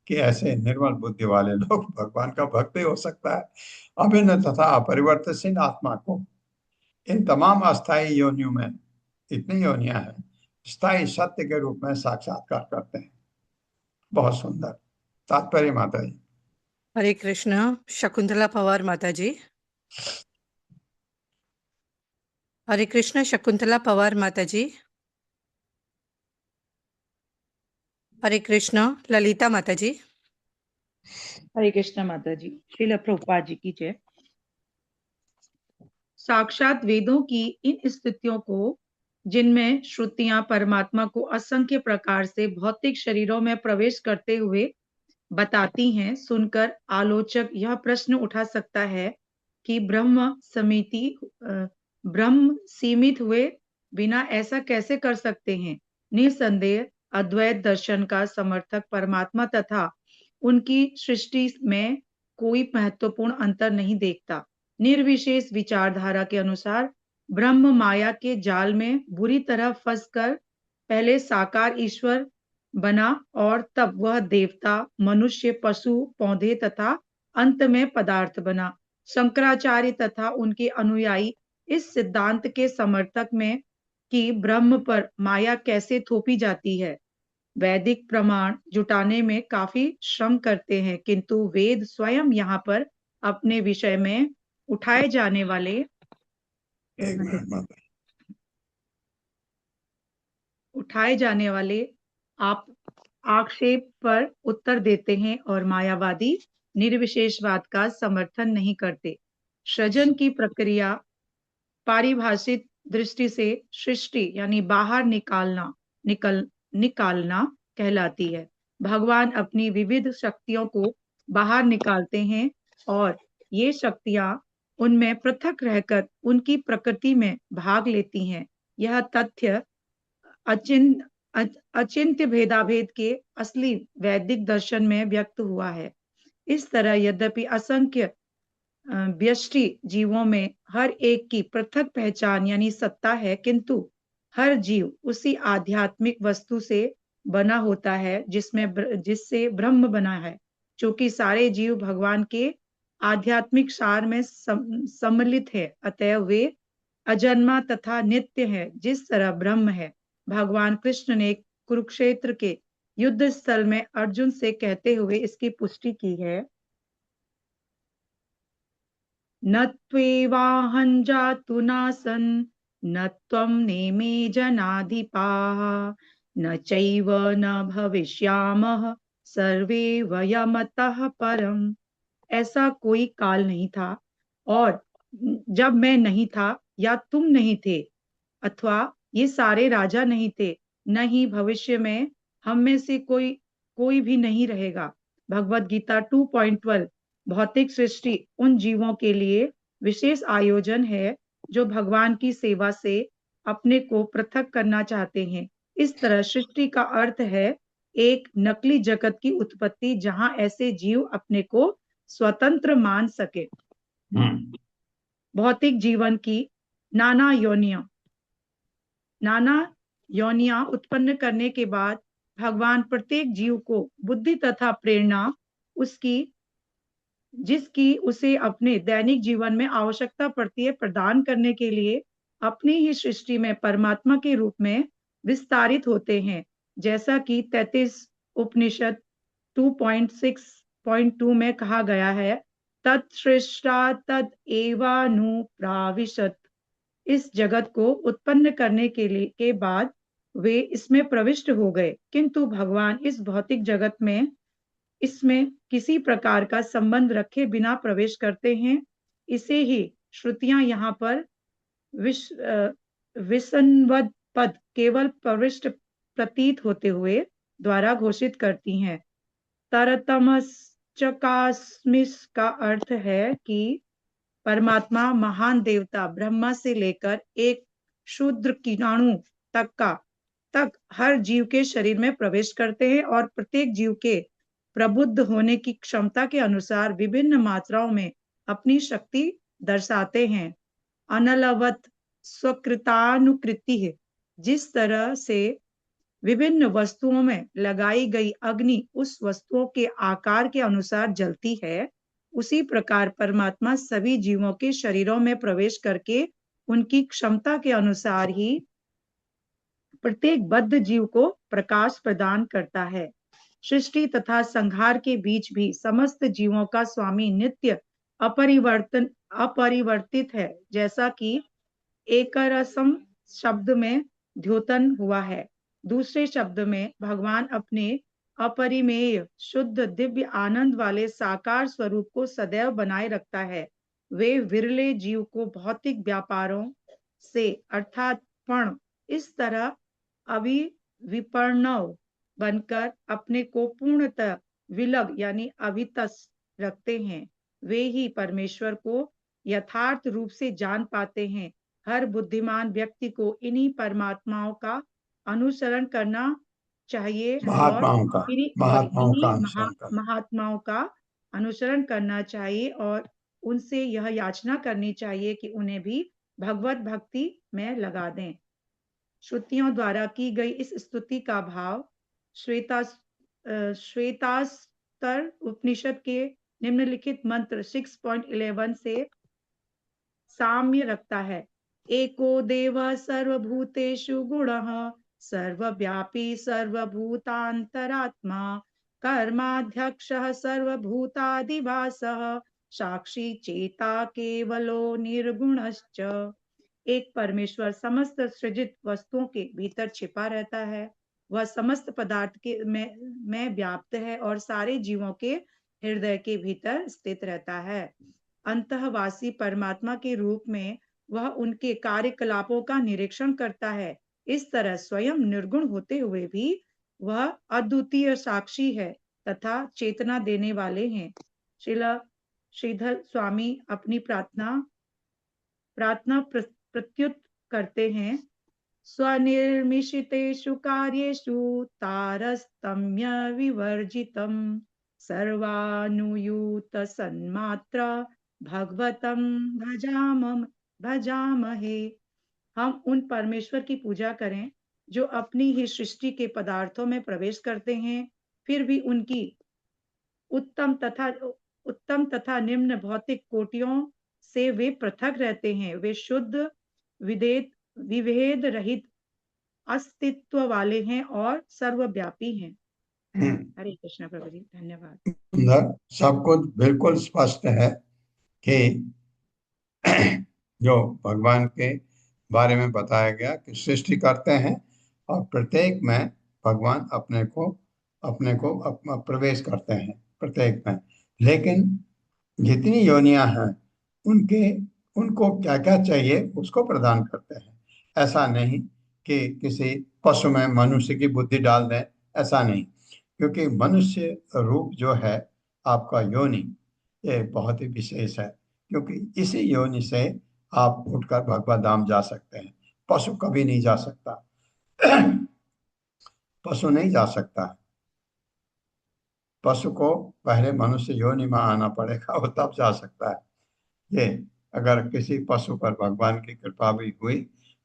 कि ऐसे निर्मल बुद्धि वाले लोग भगवान का भक्त ही हो सकता है, अभिन्न तथा अपरिवर्तनशील आत्मा को इन तमाम अस्थायी योनियों में, इतनी योनियां हैं, स्थायी सत्य के रूप में साक्षात्कार करते हैं। बहुत सुंदर तात्पर्य माता जी। हरे कृष्ण। शकुंतला पवार माता जी। हरे कृष्ण। शकुंतला पवार माता जी। हरे कृष्ण। ललिता माता जी। हरे कृष्ण माता जी। श्रील प्रभुपाद जी की जय। साक्षात वेदों की इन स्थितियों को, जिनमें श्रुतियां परमात्मा को असंख्य प्रकार से भौतिक शरीरों में प्रवेश करते हुए बताती हैं, सुनकर आलोचक यह प्रश्न उठा सकता है कि ब्रह्म सीमित हुए बिना ऐसा कैसे कर सकते हैं। निसंदेह अद्वैत दर्शन का समर्थक परमात्मा तथा उनकी सृष्टि में कोई महत्वपूर्ण अंतर नहीं देखता। निर्विशेष विचारधारा के अनुसार ब्रह्म माया के जाल में बुरी तरह फंसकर पहले साकार ईश्वर बना और तब वह देवता, मनुष्य, पशु, पौधे तथा अंत में पदार्थ बना। शंकराचार्य तथा उनके अनुयायी इस सिद्धांत के समर्थक में कि ब्रह्म पर माया कैसे थोपी जाती है, वैदिक प्रमाण जुटाने में काफी श्रम करते हैं, किंतु वेद स्वयं यहाँ पर अपने विषय में उठाए जाने वाले एक मिनट माता जी। आप आक्षेप पर उत्तर देते हैं और मायावादी निर्विशेषवाद का समर्थन नहीं करते। सृजन की प्रक्रिया पारिभाषिक दृष्टि से सृष्टि यानी बाहर निकालना कहलाती है। भगवान अपनी विविध शक्तियों को बाहर निकालते हैं और ये शक्तियां उनमें पृथक रहकर उनकी प्रकृति में भाग लेती हैं। यह तथ्य अचिंत्य भेदाभेद के असली वैदिक दर्शन में व्यक्त हुआ है। इस तरह यद्यपि असंख्य व्यष्टि जीवों में हर एक की पृथक पहचान यानी सत्ता है, किंतु हर जीव उसी आध्यात्मिक वस्तु से बना होता है जिससे ब्रह्म बना है। चूंकि सारे जीव भगवान के आध्यात्मिक सार में सम्मिलित है, अतएव वे अजन्मा तथा नित्य है, जिस तरह ब्रह्म है। भगवान कृष्ण ने कुरुक्षेत्र के युद्ध स्थल में अर्जुन से कहते हुए इसकी पुष्टि की है, न त्वेवाहं जातु नासन् न त्वं नेमे जनाधिपाः न चैव न भविष्यामः सर्वे वयमतः परम्। ऐसा कोई काल नहीं था और जब मैं नहीं था या तुम नहीं थे, अथवा ये सारे राजा नहीं थे, न ही भविष्य में हम में से कोई भी नहीं रहेगा। भगवत गीता 2.12। भौतिक सृष्टि उन जीवों के लिए विशेष आयोजन है जो भगवान की सेवा से अपने को पृथक करना चाहते हैं। इस तरह सृष्टि का अर्थ है एक नकली जगत की उत्पत्ति जहां ऐसे जीव अपने को स्वतंत्र मान सके। भौतिक जीवन की नाना योनियां उत्पन्न करने के बाद भगवान प्रत्येक जीव को बुद्धि तथा प्रेरणा जिसकी उसे अपने दैनिक जीवन में आवश्यकता पड़ती है प्रदान करने के लिए अपनी ही सृष्टि में परमात्मा के रूप में विस्तारित होते हैं। जैसा कि 33 उपनिषद 2.6.2 में कहा गया है, तत्सृष्टा तद एवानुप्राविशत्। इस जगत को उत्पन्न करने के बाद वे इसमें प्रविष्ट हो गए, किंतु भगवान इस भौतिक जगत में इसमें किसी प्रकार का संबंध रखे बिना प्रवेश करते हैं। इसे ही श्रुतियां यहाँ पर विसंवद पद केवल प्रविष्ट प्रतीत होते हुए द्वारा घोषित करती हैं। तरतमश्चकास्मिस का अर्थ है कि परमात्मा महान देवता ब्रह्मा से लेकर एक शूद्र कीटाणु तक हर जीव के शरीर में प्रवेश करते हैं और प्रत्येक जीव के प्रबुद्ध होने की क्षमता के अनुसार विभिन्न मात्राओं में अपनी शक्ति दर्शाते हैं। अनलवत स्वकृतानुकृति है, जिस तरह से विभिन्न वस्तुओं में लगाई गई अग्नि उस वस्तुओं के आकार के अनुसार जलती है, उसी प्रकार परमात्मा सभी जीवों के शरीरों में प्रवेश करके उनकी क्षमता के अनुसार ही प्रत्येक बद्ध जीव को प्रकाश प्रदान करता है। सृष्टि तथा संहार के बीच भी समस्त जीवों का स्वामी नित्य अपरिवर्तित है, जैसा कि एकरसम शब्द में द्योतन हुआ है। दूसरे शब्द में भगवान अपने अपरिमेय शुद्ध दिव्य आनंद वाले साकार स्वरूप को सदैव बनाए रखता है। वे विरले जीव को भौतिक व्यापारों से अर्थात पण इस तरह अविविपर्णव बनकर अपने को पूर्णतः विलग यानी अभितस रखते हैं। वे ही परमेश्वर को यथार्थ रूप से जान पाते हैं। हर बुद्धिमान व्यक्ति को इन्हीं परमात्माओं का अनुसरण करना चाहिए और महात्माओं का महात्माओं का अनुसरण करना चाहिए और उनसे यह याचना करनी चाहिए कि उन्हें भी भगवत भक्ति में लगा दें। श्रुतियों द्वारा की गई इस स्तुति का भाव श्वेतास्तर उपनिषद के निम्नलिखित मंत्र 6.11 से साम्य रखता है। एको देव सर्वभूतेषु गुणः सर्वव्यापी सर्वभूतांतरात्मा कर्माध्यक्षः सर्वभूतादिवासः साक्षी चेता केवलो निर्गुणश्च। एक परमेश्वर समस्त सृजित वस्तुओं के भीतर छिपा रहता है। वह समस्त पदार्थ के में व्याप्त है और सारे जीवों के हृदय के भीतर स्थित रहता है। अंतःवासी परमात्मा के रूप में वह उनके कार्यकलापों का निरीक्षण करता है। इस तरह स्वयं निर्गुण होते हुए भी वह अद्वितीय साक्षी है तथा चेतना देने वाले हैं। श्रीधर स्वामी अपनी प्रार्थना प्रत्युत करते हैं। स्वनिर्मिषितेषु कार्येषु तारतम्य विवर्जितम् सर्वानुयूत सन्मात्र भगवतं भजामहे। हम उन परमेश्वर की पूजा करें जो अपनी ही सृष्टि के पदार्थों में प्रवेश करते हैं, फिर भी उनकी उत्तम तथा निम्न भौतिक कोटियों से वे पृथक रहते हैं। वे शुद्ध विभेद रहित अस्तित्व वाले हैं और सर्वव्यापी हैं। हरे कृष्ण प्रभु जी, धन्यवाद। सब कुछ बिल्कुल स्पष्ट है कि जो भगवान के बारे में बताया गया कि सृष्टि करते हैं और प्रत्येक में भगवान अपने को प्रवेश करते हैं प्रत्येक में। लेकिन जितनी योनियां हैं उनको क्या क्या चाहिए उसको प्रदान करते हैं। ऐसा नहीं कि किसी पशु में मनुष्य की बुद्धि डाल दें, ऐसा नहीं। क्योंकि मनुष्य रूप जो है आपका योनि, ये बहुत ही विशेष है, क्योंकि इसी योनि से आप उठकर भगवत धाम जा सकते हैं। पशु कभी नहीं जा सकता पशु नहीं जा सकता। पशु को पहले मनुष्य योनि में आना पड़ेगा, वो तब जा सकता है। ये अगर किसी पशु पर भगवान की कृपा भी हुई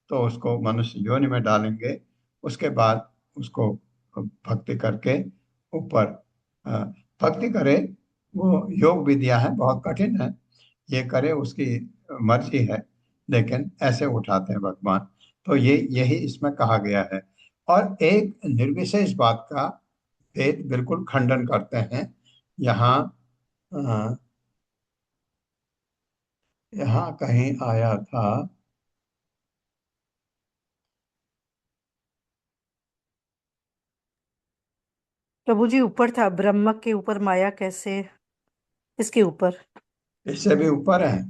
तो उसको मनुष्य योनि में डालेंगे, उसके बाद उसको भक्ति करके ऊपर भक्ति करे। वो योग विधियां है, बहुत कठिन है, ये करे उसकी मर्जी है, लेकिन ऐसे उठाते हैं भगवान। तो यही इसमें कहा गया है। और एक निर्विशेष बात का वेद बिल्कुल खंडन करते हैं। यहाँ कहीं आया था प्रभु जी ऊपर था, ब्रह्म के ऊपर माया कैसे, इसके ऊपर। इससे भी ऊपर है।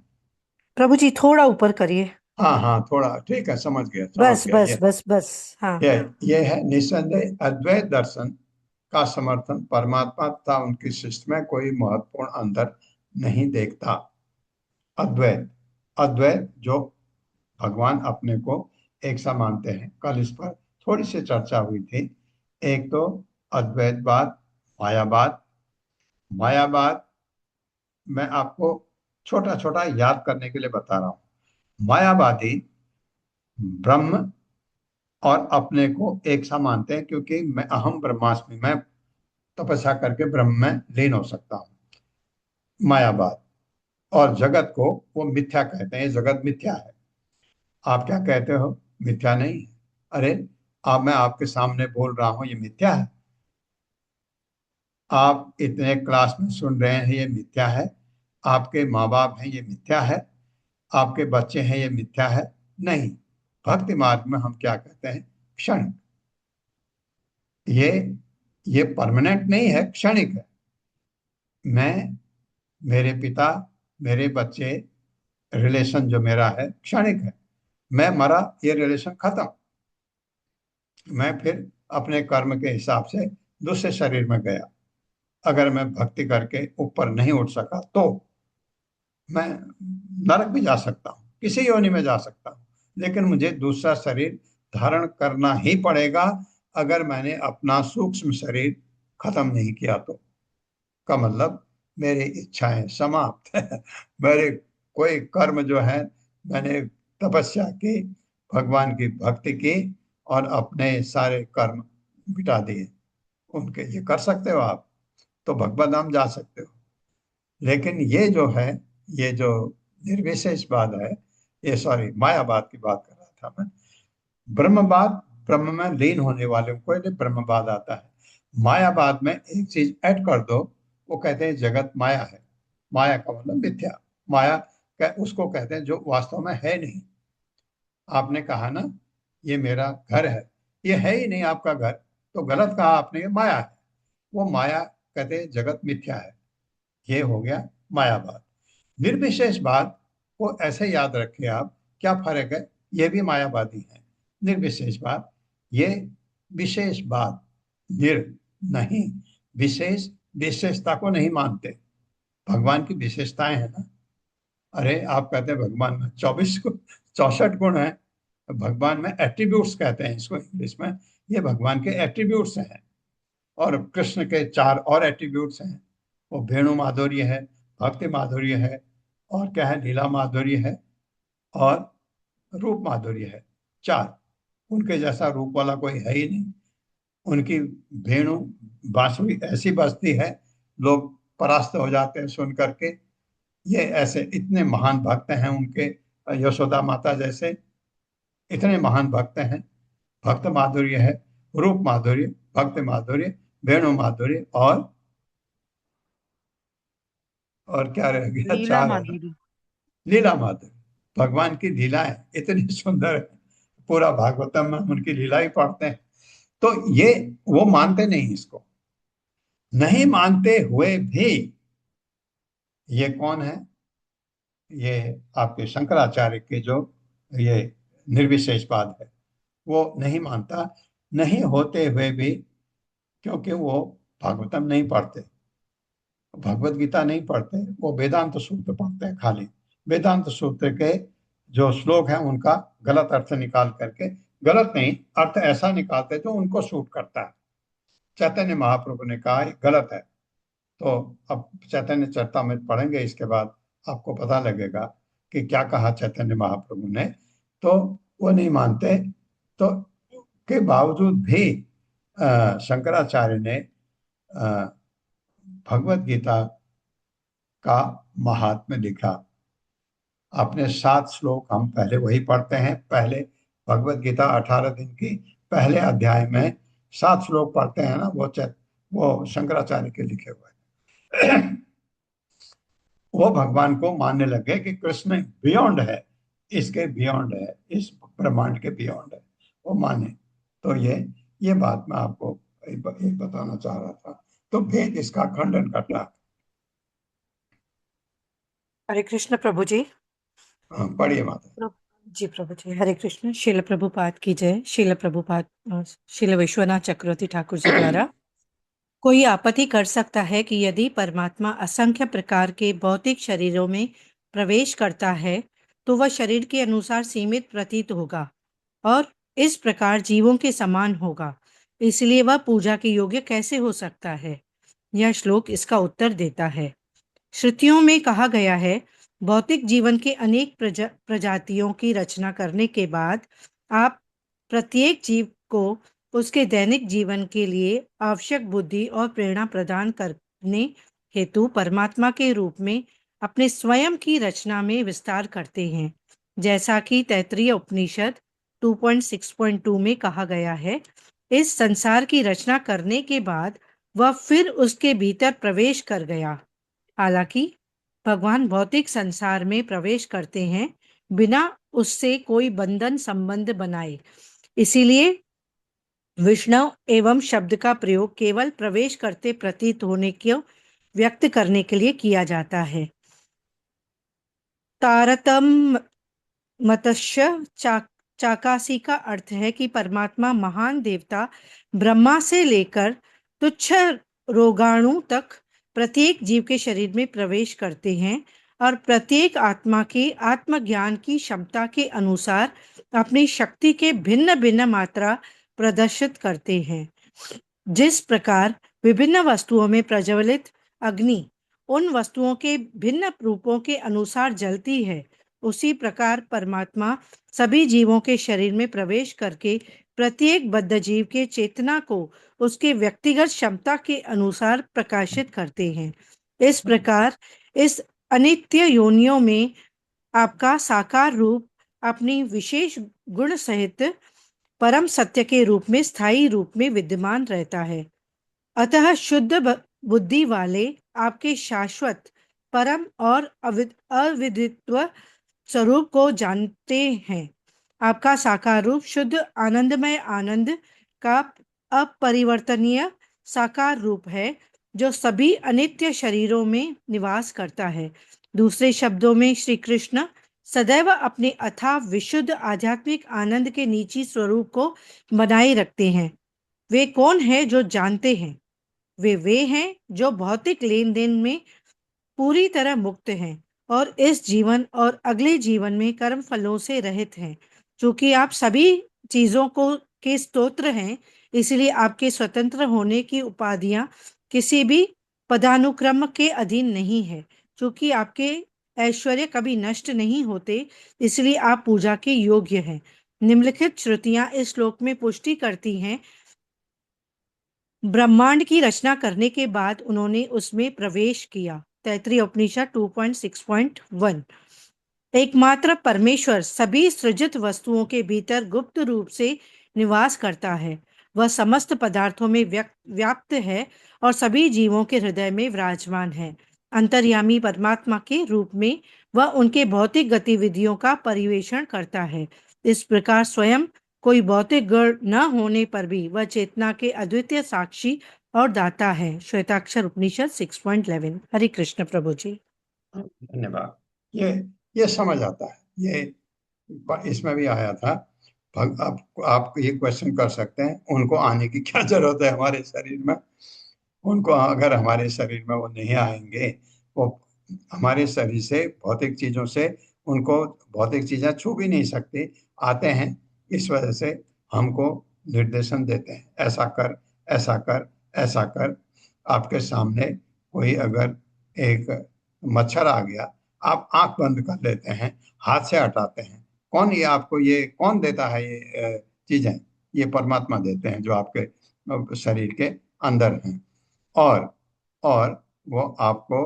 प्रभु जी थोड़ा ऊपर करिए। हाँ हाँ, थोड़ा ठीक है, समझ गया समझ बस गया। बस बस बस, हाँ। ये है निस्संदेह अद्वैत दर्शन का समर्थन परमात्मा तथा उनकी सृष्टि में कोई महत्वपूर्ण अंतर नहीं देखता। अद्वैत, अद्वैत जो भगवान अपने को एक सा मानते हैं। कल इस पर थोड़ी सी चर्चा हुई थी। एक तो अद्वैतवाद, मायावाद। मायावाद मैं आपको छोटा छोटा याद करने के लिए बता रहा हूं। मायावादी ब्रह्म और अपने को एक सा मानते हैं, क्योंकि मैं अहम ब्रह्मास्मि, मैं तपस्या करके ब्रह्म में लीन हो सकता हूँ। मायावाद। और जगत को वो मिथ्या कहते हैं, ये जगत मिथ्या है। आप क्या कहते हो? मिथ्या नहीं है। अरे, अब मैं आपके सामने बोल रहा हूं, ये मिथ्या है। आप इतने क्लास में सुन रहे हैं, ये मिथ्या है। आपके माँ बाप हैं, ये मिथ्या है। आपके बच्चे हैं, ये मिथ्या है। नहीं, भक्ति मार्ग में हम क्या कहते हैं? क्षणिक। ये ये परमानेंट नहीं है, क्षणिक है। मैं, मेरे पिता, मेरे बच्चे, रिलेशन जो मेरा है क्षणिक है। मैं मरा, ये रिलेशन खत्म। मैं फिर अपने कर्म के हिसाब से दूसरे शरीर में गया। अगर मैं भक्ति करके ऊपर नहीं उठ सका तो मैं नरक भी जा सकता हूँ, किसी योनि में जा सकता हूँ, लेकिन मुझे दूसरा शरीर धारण करना ही पड़ेगा अगर मैंने अपना सूक्ष्म शरीर खत्म नहीं किया तो। का मतलब मेरी इच्छाएं समाप्त है। मेरे कोई कर्म जो है, मैंने तपस्या की, भगवान की भक्ति की और अपने सारे कर्म मिटा दिए उनके। ये कर सकते हो आप, तो भगवत धाम जा सकते हो। लेकिन ये जो है, ये जो निर्विशेषवाद है, ये सॉरी मायावाद की बात कर रहा था मैं। ब्रह्मवाद, ब्रह्म में लीन होने वाले को ये ब्रह्मवाद आता है। मायावाद में एक चीज ऐड कर दो, वो कहते हैं जगत माया है। माया का मतलब मिथ्या। माया उसको कहते हैं जो वास्तव में है नहीं। आपने कहा ना, ये मेरा घर है, ये है ही नहीं आपका घर, तो गलत कहा आपने, ये माया है। वो माया कहते हैं जगत मिथ्या है। ये हो गया मायावाद। निर्विशेषवाद को ऐसे याद रखिए आप, क्या फर्क है? ये भी मायावादी है। निर्विशेषवाद, ये विशेषवाद। निर नहीं, विशेष, विशेषता को नहीं मानते। भगवान की विशेषताएं हैं ना। अरे, आप कहते हैं भगवान में 64 गुण है। भगवान में एट्रीब्यूट्स कहते हैं इसको इंग्लिश में। ये भगवान के एट्रीब्यूट्स हैं। और कृष्ण के 4 और एट्रीब्यूट्स हैं। वो वेणु माधुर्य है, भक्ति माधुर्य है, और क्या है? लीला माधुर्य है और रूप माधुर्य है। 4। उनके जैसा रूप वाला कोई है ही नहीं। उनकी वेणु बांसुरी ऐसी बजती है, लोग परास्त हो जाते हैं सुन करके। ये ऐसे इतने महान भक्त हैं उनके, यशोदा माता जैसे इतने महान भक्त हैं। भक्त माधुर्य है, रूप माधुर्य, भक्त माधुर्य, वेणु माधुर्य, और क्या रह गया? लीला 4 है ना, माधुरी। लीला माधुर्य। भगवान की लीलाएं इतनी सुंदर है, पूरा भागवतम में हम उनकी लीला ही पढ़ते हैं। तो ये वो मानते नहीं इसको। नहीं मानते हुए भी ये कौन है? ये आपके शंकराचार्य के जो ये निर्विशेषवाद है, वो नहीं मानता। नहीं होते हुए भी, क्योंकि वो भागवतम नहीं पढ़ते, भगवत गीता नहीं पढ़ते, वो वेदांत सूत्र पढ़ते हैं खाली। वेदांत सूत्र के जो श्लोक हैं उनका गलत अर्थ निकाल करके, गलत नहीं, अर्थ ऐसा निकालते जो उनको सूट करता है। चैतन्य महाप्रभु ने कहा ये गलत है, तो अब चैतन्य चरितामृत पढ़ेंगे, इसके बाद आपको पता लगेगा कि क्या कहा चैतन्य महाप्रभु ने। तो वो नहीं मानते, तो के बावजूद भी शंकराचार्य ने भगवत गीता का महात्म्य लिखा। अपने 7 श्लोक हम पहले वही पढ़ते हैं। पहले भगवत गीता 18 दिन की पहले अध्याय में 7 श्लोक पढ़ते हैं ना, वो शंकराचार्य के लिखे हुए हैं। वो भगवान को मानने लगे कि कृष्ण बियॉन्ड है, इसके बियॉन्ड है, इस ब्रह्मांड के बियॉन्ड है, वो माने। तो ये बात मैं आपको ये बताना चाह रहा था। तो वेद इसका खंडन करता है। हरे कृष्ण प्रभु जी। हाँ, पढ़िए माता। जी प्रभु जी, हरे कृष्ण। शिल प्रभुपाद की जय। शिल प्रभुपाद शिल विश्वनाथ चक्रवर्ती ठाकुर जी द्वारा। कोई आपत्ति कर सकता है कि यदि परमात्मा असंख्य प्रकार के भौतिक शरीरों में प्रवेश करता है तो वह शरीर के अनुसार सीमित प्रतीत होगा और इस प्रकार जीवों के समान होगा, इसलिए वह पूजा के योग्य कैसे हो सकता है। यह श्लोक इसका उत्तर देता है। श्रुतियों में कहा गया है, भौतिक जीवन के अनेक प्रजातियों की रचना करने के बाद आप प्रत्येक जीव को उसके दैनिक जीवन के लिए आवश्यक बुद्धि और प्रेरणा प्रदान करने हेतु परमात्मा के रूप में अपने स्वयं की रचना में विस्तार करते हैं। जैसा कि तैत्तिरीय उपनिषद 2.6.2 में कहा गया है, इस संसार की रचना करने के बाद वह फिर उसके भीतर प्रवेश कर गया। हालांकि भगवान भौतिक संसार में प्रवेश करते हैं बिना उससे कोई बंधन संबंध बनाए, इसीलिए विष्णु एवं शब्द का प्रयोग केवल प्रवेश करते प्रतीत होने को व्यक्त करने के लिए किया जाता है। तारतम मतस्य चाकासी का अर्थ है कि परमात्मा महान देवता ब्रह्मा से लेकर तुच्छ रोगाणु तक प्रत्येक जीव के शरीर में प्रवेश करते हैं और प्रत्येक आत्मा के आत्मज्ञान की क्षमता के अनुसार अपनी शक्ति के भिन्न भिन्न मात्रा प्रदर्शित करते हैं। जिस प्रकार विभिन्न वस्तुओं में प्रज्वलित अग्नि उन वस्तुओं के भिन्न रूपों के अनुसार जलती है, उसी प्रकार परमात्मा सभी जीवों के शरीर में प्रवेश करके प्रत्येक बद्ध जीव के चेतना को उसके व्यक्तिगत क्षमता के अनुसार प्रकाशित करते हैं। इस प्रकार इस अनित्य योनियों में आपका साकार रूप अपनी विशेष गुण सहित परम सत्य के रूप में स्थायी रूप में विद्यमान रहता है। अतः शुद्ध बुद्धि वाले आपके शाश्वत परम और अविदित्व स्वरूप को जानते हैं। आपका साकार रूप शुद्ध आनंदमय आनंद का अपरिवर्तनीय साकार रूप है जो सभी अनित्य शरीरों में निवास करता है। दूसरे शब्दों में श्री कृष्ण सदैव अपने अथाह विशुद्ध आध्यात्मिक आनंद के निजी स्वरूप को बनाए रखते हैं। वे कौन है जो जानते हैं? वे हैं जो भौतिक लेन देन में पूरी तरह मुक्त हैं और इस जीवन और अगले जीवन में कर्म फलों से रहित हैं। क्योंकि आप सभी चीजों को के स्तोत्र हैं, इसलिए आपके स्वतंत्र होने की उपाधियां किसी भी पदानुक्रम के अधीन नहीं है। क्योंकि आपके ऐश्वर्य कभी नष्ट नहीं होते, इसलिए आप पूजा के योग्य हैं। निम्नलिखित श्रुतियां इस श्लोक में पुष्टि करती हैं। ब्रह्मांड की रचना करने के बाद उन्होंने उसमें प्रवेश किया। तैत्तिरीय उपनिषद 2.6.1। एकमात्र परमेश्वर सभी सृजित वस्तुओं के भीतर गुप्त रूप से निवास करता है। वह समस्त पदार्थों में व्याप्त है और सभी जीवों के हृदय में विराजमान है। अंतर्यामी परमात्मा के रूप में वह उनके भौतिक गतिविधियों का परिवेषण करता है। इस प्रकार स्वयं कोई भौतिक गुण न होने पर भी वह चेतना के अद्वितीय साक्षी और दाता है। श्वेताक्षर उपनिषद 6.11। हरे कृष्ण प्रभु जी। धन्यवाद। ये समझ आता है। ये इसमें भी आया था। आप ये क्वेश्चन कर सकते हैं, उनको आने की क्या जरूरत है हमारे शरीर में? उनको अगर हमारे शरीर में वो नहीं आएंगे, वो हमारे शरीर से भौतिक चीजों से उनको भौतिक चीजें छू भी नहीं सकती। आते हैं इस वजह से हमको निर्देशन देते हैं, ऐसा कर, ऐसा कर, ऐसा कर। आपके सामने कोई अगर एक मच्छर आ गया, आप आंख बंद कर लेते हैं, हाथ से हटाते हैं। कौन ये आपको ये कौन देता है? ये चीजें ये परमात्मा देते हैं जो आपके शरीर के अंदर हैं। और वो आपको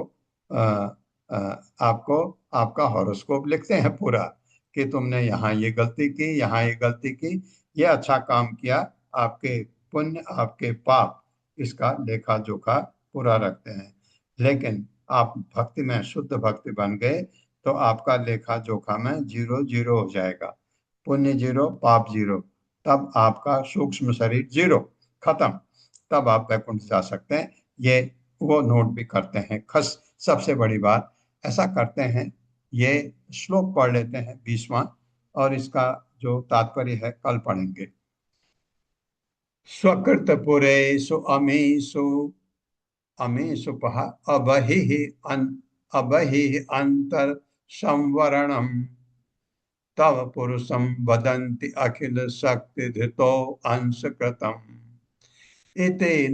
आपको आपका हॉरोस्कोप लिखते हैं पूरा कि तुमने यहाँ ये गलती की, यहाँ ये गलती की, ये अच्छा काम किया। आपके पुण्य, आपके पाप, इसका लेखा जोखा पूरा रखते हैं। लेकिन आप भक्ति में शुद्ध भक्ति बन गए तो आपका लेखा जोखा में 0-0 हो जाएगा। पुण्य 0, पाप 0, तब आपका सूक्ष्म शरीर 0, खत्म। तब आप वैकुंठ जा सकते हैं। ये वो नोट भी करते हैं। खस सबसे बड़ी बात ऐसा करते हैं, ये श्लोक पढ़ लेते हैं 20वां, और इसका जो तात्पर्य है कल पढ़ेंगे। स्वकृत पुरेषु अमीषु अमीषु अबहिः अंतर संवरणम तव पुरुषं वदन्ति अखिल शक्ति धृतो अंश कृतम् इति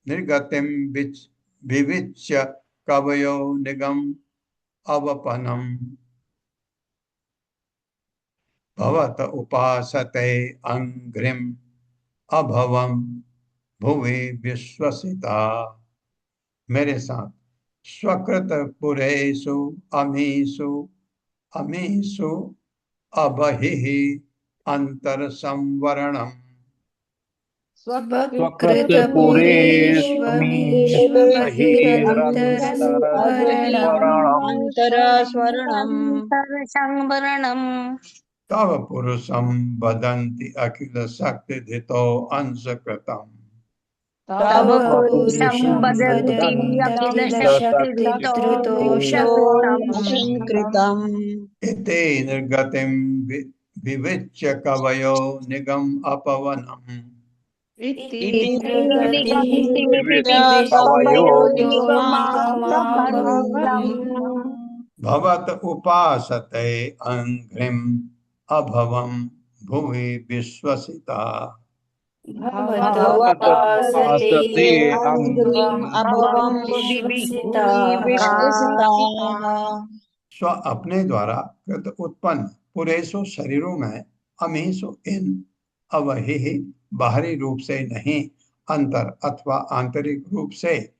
निर्गतिम विविच्य कवयो निगम अवपनम भवत उपासते अंघ्रिम अभवम भुवि विश्वसिता। मेरे साथ, स्वकृत पुरेषु अमीषु अमीषु अबहिः अंतर संवरणम स्वकृत पुरेष्वमीषु बहिरन्तरस्वरणम् संवरणम् तव पुरुषं वदन्ति अखिल शक्ति धृतो अंश कृतम् तव पुरुषं वदन्ति अखिल शक्ति कृतम् इति निर्गतिं विविच्य कवयो निगम अपवनम् भवत उपासते अंघ्रिम अभवम भुवि विश्वसिता। भवतोपासते अभवं स्व अपने द्वारा कृत उत्पन्न पुरेशु शरीरों में अमीशु इन अवहि बाहरी रूप से नहीं, अंतर अथवा आंतरिक रूप से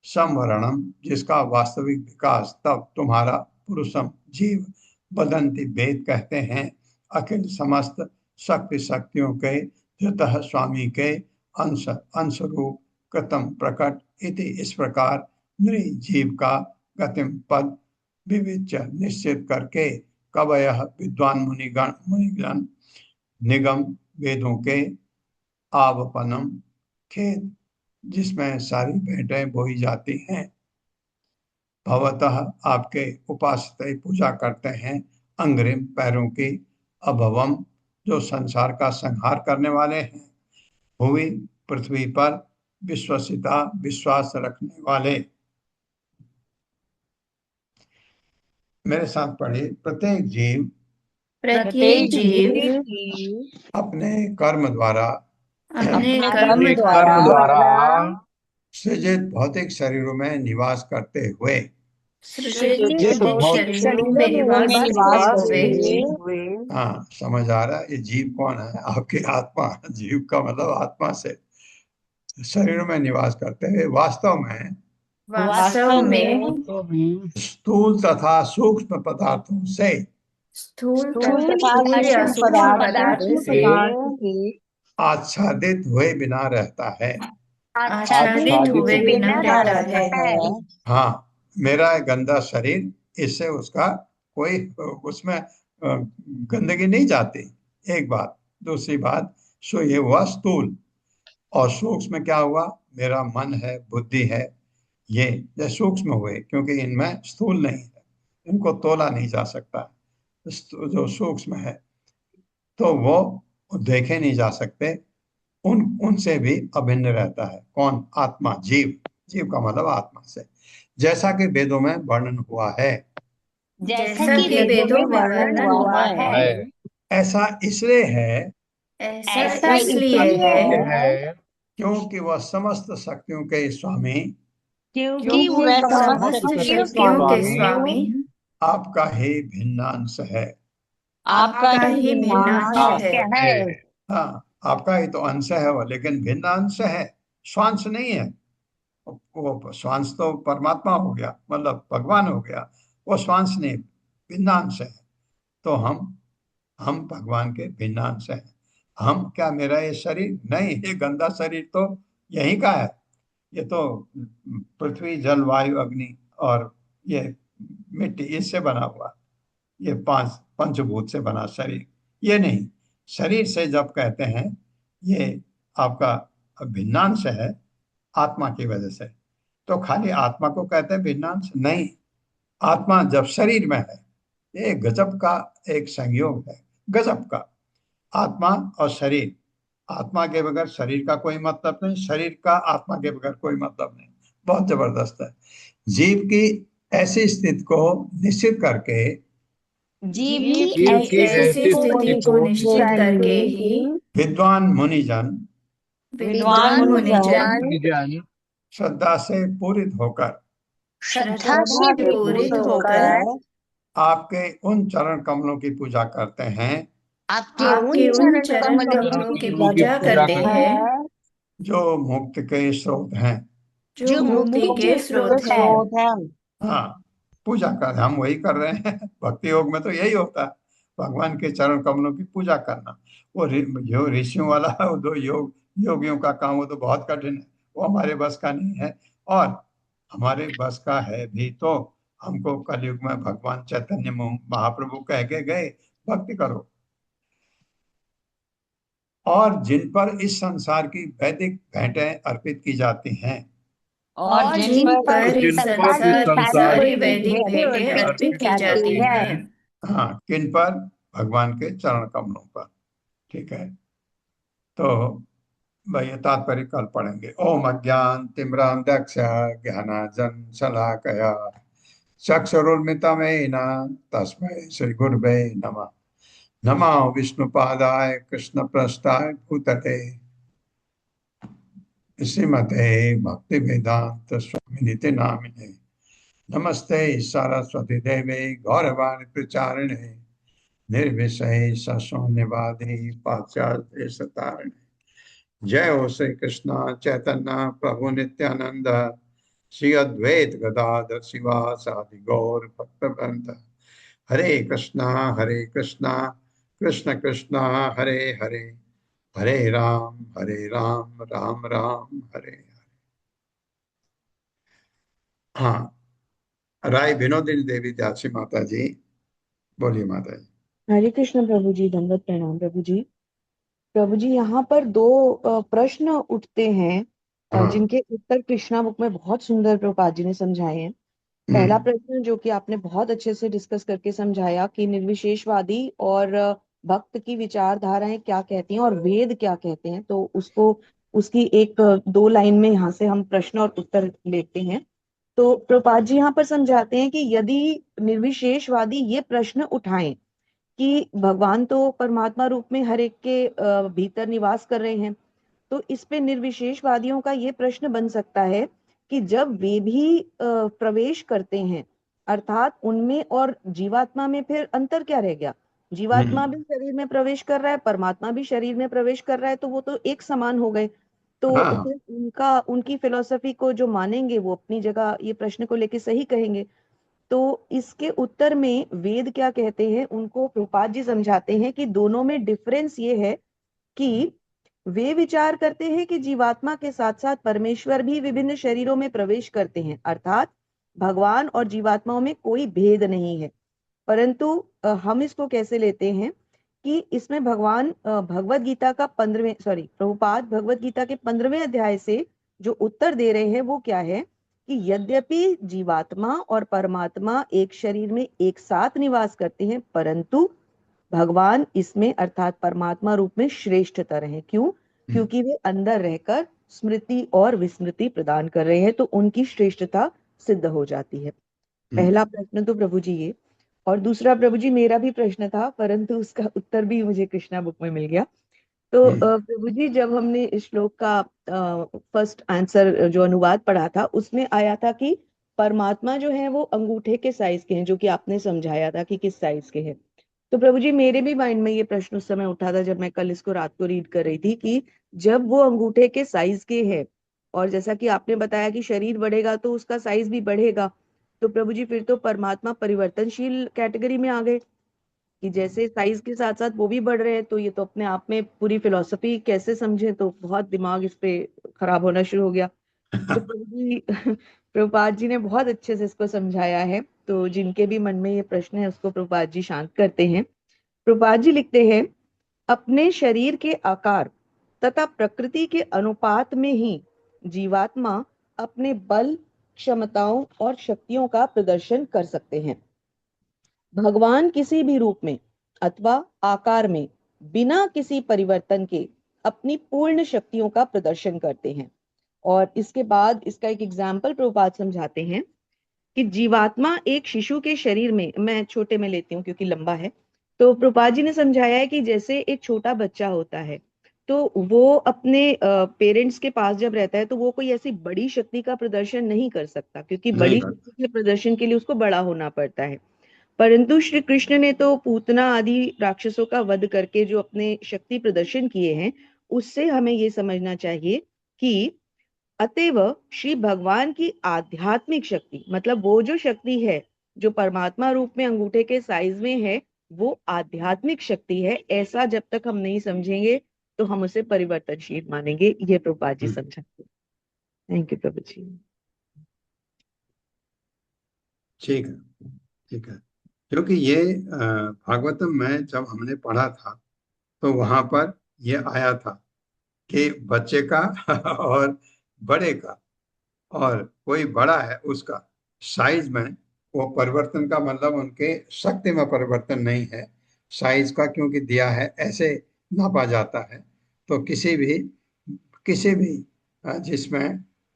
संवरणम जिसका वास्तविक विकास तब तुम्हारा पुरुषम जीव बदंती वेद कहते हैं अखिल समस्त शक्ति शक्तियों के धृतः स्वामी के अंश अंश रूप कृतम प्रकट इति इस प्रकार नृजीव का गतिम पद विविच्य निश्चित करके कवयः विद्वान मुनिगण निगम वेदों के आवपनम खेत जिसमें सारी भेंटें बोई जाती हैं भवतः आपके उपासित पूजा करते हैं अंग्रिम पैरों की अभवम जो संसार का संहार करने वाले हैं भूमि पृथ्वी पर विश्वसिता विश्वास रखने वाले। मेरे साथ पढ़े। प्रत्येक जीव अपने कर्म द्वारा सृजित भौतिक शरीरों में निवास करते हुए हाँ समझ आ रहा है। ये जीव कौन है? आपकी आत्मा। जीव का मतलब आत्मा से शरीरों में निवास करते हुए वास्तव में स्थूल तथा सूक्ष्म पदार्थों से आच्छादित हुए बिना रहता है। हाँ, मेरा गंदा शरीर, इससे उसका कोई उसमें गंदगी नहीं जाती, एक बात। दूसरी बात, सो ये हुआ स्थूल। और सूक्ष्म में क्या हुआ? मेरा मन है, बुद्धि है, ये सूक्ष्म हुए क्योंकि इनमें स्थूल नहीं है, इनको तोला नहीं जा सकता। जो सूक्ष्म है तो वो देखे नहीं जा सकते, उनसे भी अभिन्न रहता है। कौन? आत्मा, जीव। जीव का मतलब आत्मा से, जैसा कि वेदों में वर्णन हुआ है। ऐसा इसलिए है क्योंकि वह समस्त शक्तियों के स्वामी आपका ही भिन्नांश है। हाँ, आपका ही तो अंश है वो, लेकिन भिन्न अंश है, स्वांश नहीं है। वो स्वांश तो परमात्मा हो गया, मतलब भगवान हो गया, वो स्वांश नहीं, भिन्नांश है। तो हम भगवान के भिन्नांश हैं। हम क्या, मेरा ये शरीर नहीं, ये गंदा शरीर तो यहीं का है। ये तो पृथ्वी, जल, वायु, अग्नि और ये मिट्टी, इससे बना हुआ, ये 5 पंचभूत से बना शरीर। ये नहीं, शरीर से जब कहते हैं ये आपका भिन्नांश है आत्मा की वजह से। तो खाली आत्मा को कहते हैं भिन्नांश नहीं, आत्मा जब शरीर में है, ये गजब का एक संयोग है, गजब का। आत्मा और शरीर, आत्मा के बगैर शरीर का कोई मतलब नहीं, शरीर का आत्मा के बगैर कोई मतलब नहीं, बहुत जबरदस्त है। जीव की ऐसी स्थिति को निश्चित करके, जीव जीव की की ऐसी ऐसी स्थिति स्थिति को को निश्चित करके ही विद्वान मुनिजन विद्वान मुनिजन मुनिजन श्रद्धा से पूरित होकर श्रद्धा से पूरित होकर आपके उन चरण कमलों की पूजा करते हैं आपके उन चरण कमलों की पूजा करते हैं जो मुक्त के स्रोत हैं। जो मुक्ति के स्रोत हैं। हाँ, पूजा कर, हम वही कर रहे हैं। भक्ति योग में तो यही होता है, भगवान के चरण कमलों की पूजा करना। वो जो ऋषियों वाला वो दो योगियों का काम, वो तो बहुत कठिन है, वो हमारे बस का नहीं है। और हमारे बस का है भी तो हमको कलयुग में भगवान चैतन्य महाप्रभु कह के गए, भक्ति करो। और जिन पर इस संसार की वैदिक भेंटें अर्पित की जाती हैं, और जिन पर इस संसार की सारी वैदिक भेंटें अर्पित की जाती हैं। हाँ, किन पर? भगवान के चरण कमलों पर। ठीक है, तो भाई ये तात्पर्य कल पढ़ेंगे। ओम अज्ञान तिम्रांधक्ष ज्ञानाजन शलाकया चक्षुरुन्मिलितमेन तस्मै श्री गुरवे नमः। नमो विष्णुपादाय कृष्णप्रस्थाय भूतले श्रीमते भक्ति वेदांत स्वामिनिति नामिने। नमस्ते सरस्वती देवे गौरवाणी प्रचारिणे निर्विषय शून्यवादी पाश्चात्य सतारिणे। जय हो श्री कृष्ण चैतन्य प्रभु नित्यानंद श्री अद्वैत गदाधर शिवासादि गौर भक्तवृंद। हरे कृष्णा कृष्ण कृष्णा हरे हरे, हरे राम राम राम हरे हरे। हाँ, राय विनोदिनी देवी दासी माता जी, बोलिए माता जी। हरे कृष्ण प्रभु जी, दंडवत प्रणाम प्रभु जी। प्रभु जी, यहाँ पर दो प्रश्न उठते हैं हाँ। जिनके उत्तर कृष्णा बुक में बहुत सुंदर प्रभुपाद जी ने समझाए हैं। पहला प्रश्न जो कि आपने बहुत अच्छे से डिस्कस करके समझाया कि निर्विशेषवादी और भक्त की विचारधाराएं क्या कहती हैं और वेद क्या कहते हैं, तो उसको उसकी एक दो लाइन में यहाँ से हम प्रश्न और उत्तर लेते हैं। तो प्रभुपाद जी यहाँ पर समझाते हैं कि यदि निर्विशेषवादी ये प्रश्न उठाएं कि भगवान तो परमात्मा रूप में हर एक के भीतर निवास कर रहे हैं, तो इस पे निर्विशेषवादियों का ये प्रश्न बन सकता है कि जब वे भी प्रवेश करते हैं, अर्थात उनमें और जीवात्मा में फिर अंतर क्या रह गया? जीवात्मा भी शरीर में प्रवेश कर रहा है, परमात्मा भी शरीर में प्रवेश कर रहा है, तो वो तो एक समान हो गए। तो हाँ। फिर उनकी फिलॉसफी को जो मानेंगे वो अपनी जगह ये प्रश्न को लेके सही कहेंगे। तो इसके उत्तर में वेद क्या कहते हैं उनको प्रभुपाद जी समझाते हैं कि दोनों में डिफरेंस ये है कि वे विचार करते हैं कि जीवात्मा के साथ साथ परमेश्वर भी विभिन्न शरीरों में प्रवेश करते हैं, अर्थात भगवान और जीवात्माओं में कोई भेद नहीं है। परंतु हम इसको कैसे लेते हैं कि इसमें भगवान भगवत गीता का 15वें प्रभुपाद भगवत गीता के 15वें अध्याय से जो उत्तर दे रहे हैं वो क्या है कि यद्यपि जीवात्मा और परमात्मा एक शरीर में एक साथ निवास करते हैं, परंतु भगवान इसमें अर्थात परमात्मा रूप में श्रेष्ठतर हैं। क्यों? क्योंकि वे अंदर रहकर स्मृति और विस्मृति प्रदान कर रहे हैं, तो उनकी श्रेष्ठता सिद्ध हो जाती है। पहला प्रश्न तो प्रभु जी ये, और दूसरा प्रभु जी मेरा भी प्रश्न था, परंतु उसका उत्तर भी मुझे कृष्णा बुक में मिल गया। तो प्रभु जी, जब हमने इस श्लोक का फर्स्ट आंसर जो अनुवाद पढ़ा था उसमें आया था कि परमात्मा जो है वो अंगूठे के साइज के हैं, जो कि आपने समझाया था कि किस साइज के हैं। तो प्रभु जी मेरे भी माइंड में ये प्रश्न उस समय उठा था जब मैं कल इसको रात को रीड कर रही थी कि जब वो अंगूठे के साइज के हैं और जैसा कि आपने बताया कि शरीर बढ़ेगा तो उसका साइज भी बढ़ेगा, तो प्रभु जी फिर तो परमात्मा परिवर्तनशील कैटेगरी में आ गए कि जैसे साइज के साथ साथ वो भी बढ़ रहे हैं। तो ये तो अपने आप में पूरी फिलॉसफी कैसे समझे, तो बहुत दिमाग इस पे खराब होना शुरू हो गया। तो प्रभु जी प्रभुपाद जी ने बहुत अच्छे से इसको समझाया है, तो जिनके भी मन में ये प्रश्न है उसको प्रभुपाद जी शांत करते हैं। प्रभुपाद जी लिखते हैं, अपने शरीर के आकार तथा प्रकृति के अनुपात में ही जीवात्मा अपने बल, क्षमताओं और शक्तियों का प्रदर्शन कर सकते हैं। भगवान किसी भी रूप में अथवा आकार में बिना किसी परिवर्तन के अपनी पूर्ण शक्तियों का प्रदर्शन करते हैं। और इसके बाद इसका एक एग्जाम्पल प्रभुपाद समझाते हैं कि जीवात्मा एक शिशु के शरीर में, मैं छोटे में लेती हूँ क्योंकि लंबा है, तो प्रभुपाद जी ने समझाया है कि जैसे एक छोटा बच्चा होता है तो वो अपने पेरेंट्स के पास जब रहता है तो वो कोई ऐसी बड़ी शक्ति का प्रदर्शन नहीं कर सकता, क्योंकि नहीं बड़ी कर शक्ति के प्रदर्शन के लिए उसको बड़ा होना पड़ता है। परंतु श्री कृष्ण ने तो पूतना आदि राक्षसों का वध करके जो अपने शक्ति प्रदर्शन किए हैं, उससे हमें ये समझना चाहिए कि अतएव श्री भगवान की आध्यात्मिक शक्ति, मतलब वो जो शक्ति है जो परमात्मा रूप में अंगूठे के साइज में है, वो आध्यात्मिक शक्ति है। ऐसा जब तक हम नहीं समझेंगे तो हम उसे परिवर्तनशील मानेंगे। ये प्रभुपाद जी समझाते हैं। थैंक यू प्रभु जी। ठीक है, ठीक है। क्योंकि ये भागवतम में जब हमने पढ़ा था तो वहां पर ये आया था कि बच्चे का और बड़े का, और कोई बड़ा है उसका साइज में वो परिवर्तन का मतलब उनके शक्ति में परिवर्तन नहीं है, साइज का क्योंकि दिया है ऐसे नापा जाता है। तो किसी भी जिसमें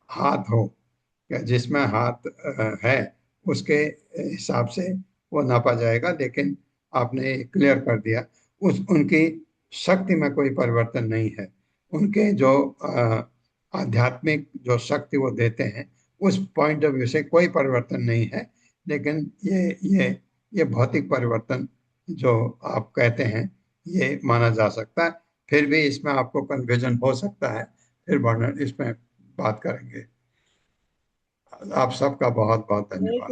हाथ हो या जिसमें हाथ है उसके हिसाब से वो नापा जाएगा। लेकिन आपने क्लियर कर दिया उनकी शक्ति में कोई परिवर्तन नहीं है। उनके जो आध्यात्मिक जो शक्ति वो देते हैं उस पॉइंट ऑफ व्यू से कोई परिवर्तन नहीं है। लेकिन ये भौतिक परिवर्तन जो आप कहते हैं ये माना जा सकता है। फिर भी इसमें आपको कन्फ्यूजन हो सकता है, फिर वर्णन इसमें बात करेंगे। आप सबका बहुत बहुत धन्यवाद।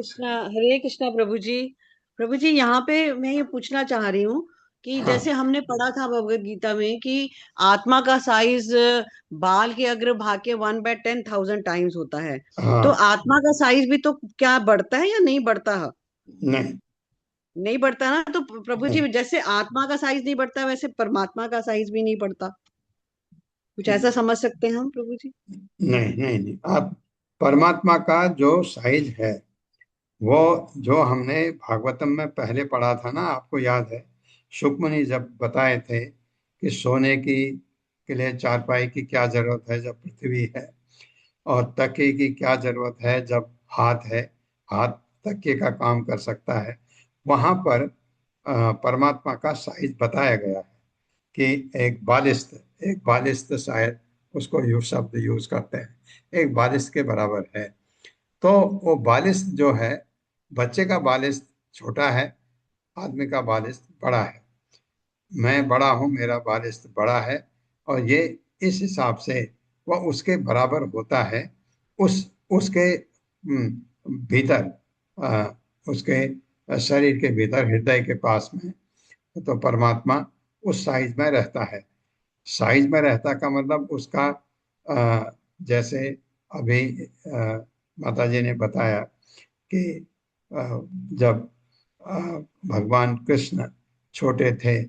हरे कृष्णा प्रभु जी। प्रभु जी, यहाँ पे मैं ये पूछना चाह रही हूँ कि हाँ। जैसे हमने पढ़ा था भगवत गीता में कि आत्मा का साइज बाल के अग्र भाग के 1/10,000 टाइम्स होता है। हाँ। तो आत्मा का साइज भी तो क्या बढ़ता है या नहीं बढ़ता है? नहीं, नहीं बढ़ता ना। तो प्रभु जी, नहीं, जैसे आत्मा का साइज नहीं बढ़ता वैसे परमात्मा का साइज भी नहीं बढ़ता, कुछ ऐसा समझ सकते हैं हम प्रभु जी? नहीं, नहीं, नहीं। आप परमात्मा का जो साइज है वो जो हमने भागवतम में पहले पढ़ा था ना, आपको याद है सुखमणि जब बताए थे कि सोने की के लिए चारपाई की क्या जरूरत है जब पृथ्वी है, और तकिए की क्या जरूरत है जब हाथ है, हाथ तकिए का काम कर सकता है। वहां पर परमात्मा का साइज बताया गया है कि एक बालिस्त शायद उसको शब्द यूज करते हैं, एक बालिस्त के बराबर है। तो वो बालिस्त जो है, बच्चे का बालिस्त छोटा है, आदमी का बालिस्त बड़ा है। मैं बड़ा हूँ, मेरा बालिस्त बड़ा है, और ये इस हिसाब से वह उसके बराबर होता है। उसके भीतर, उसके शरीर के भीतर हृदय के पास में, तो परमात्मा उस साइज में रहता है। साइज में रहता का मतलब उसका जैसे अभी माता जी ने बताया कि जब भगवान कृष्ण छोटे थे,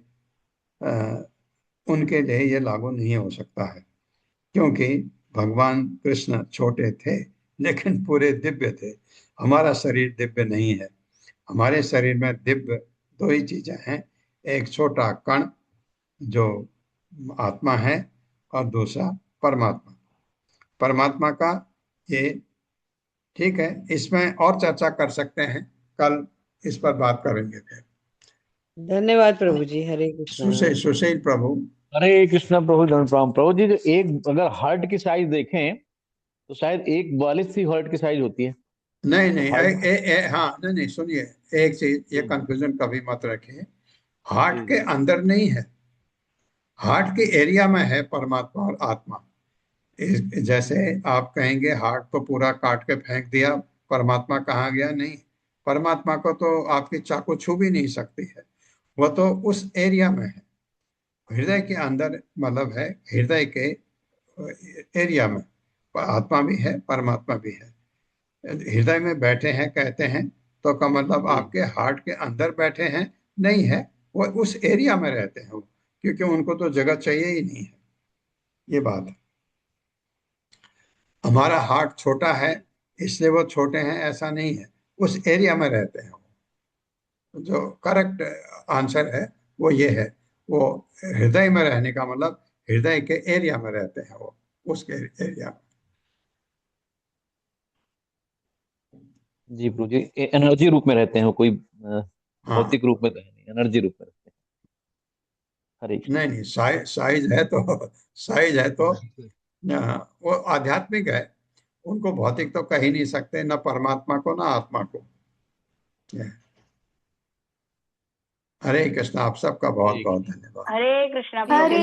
उनके लिए ये लागू नहीं हो सकता है, क्योंकि भगवान कृष्ण छोटे थे लेकिन पूरे दिव्य थे। हमारा शरीर दिव्य नहीं है। हमारे शरीर में दिव्य दो ही चीजें हैं, एक छोटा कण जो आत्मा है और दूसरा परमात्मा। परमात्मा का ये ठीक है, इसमें और चर्चा कर सकते हैं, कल इस पर बात करेंगे फिर। धन्यवाद प्रभु जी। हरे कृष्णा। सुशील प्रभु। हरे कृष्णा प्रभु। धन्यवाद प्रभु जी। जो एक अगर हार्ट की साइज देखें तो शायद एक 42 ही हार्ट की साइज होती है। नहीं, नहीं, हार्ट। हाँ, नहीं, नहीं, सुनिए, एक चीज, ये कंफ्यूजन कभी मत रखिए। हार्ट जी के जी। अंदर नहीं है, हार्ट के एरिया में है परमात्मा और आत्मा। जैसे आप कहेंगे हार्ट तो पूरा काट के फेंक दिया, परमात्मा कहाँ गया? नहीं, परमात्मा को तो आपकी चाकू छू भी नहीं सकती है, वो तो उस एरिया में है, हृदय के अंदर, मतलब है हृदय के एरिया में। आत्मा भी है, परमात्मा भी है। हृदय में बैठे हैं कहते हैं तो का मतलब जी। आपके हार्ट के अंदर बैठे हैं नहीं है, वो उस एरिया में रहते हैं वो, क्योंकि उनको तो जगह चाहिए ही नहीं है। ये बात है। हमारा हार्ट छोटा है इसलिए वो छोटे हैं ऐसा नहीं है, उस एरिया में रहते हैं। जो करेक्ट आंसर है वो ये है, वो हृदय में रहने का मतलब हृदय के एरिया में रहते हैं, वो उसके एरिया में। जी प्रभु जी, एनर्जी रूप में रहते हैं, कोई हाँ, भौतिक रूप में तो है नहीं, एनर्जी रूप में रहते हैं। हरे कृष्ण। नहीं नहीं, साइज है तो साइज है तो वो आध्यात्मिक है, उनको भौतिक तो कह ही नहीं सकते, न परमात्मा को ना आत्मा को। हरे कृष्ण, आप सबका बहुत हरे बहुत कृष्ण। धन्यवाद। हरे कृष्णा हरे प्रभु जी।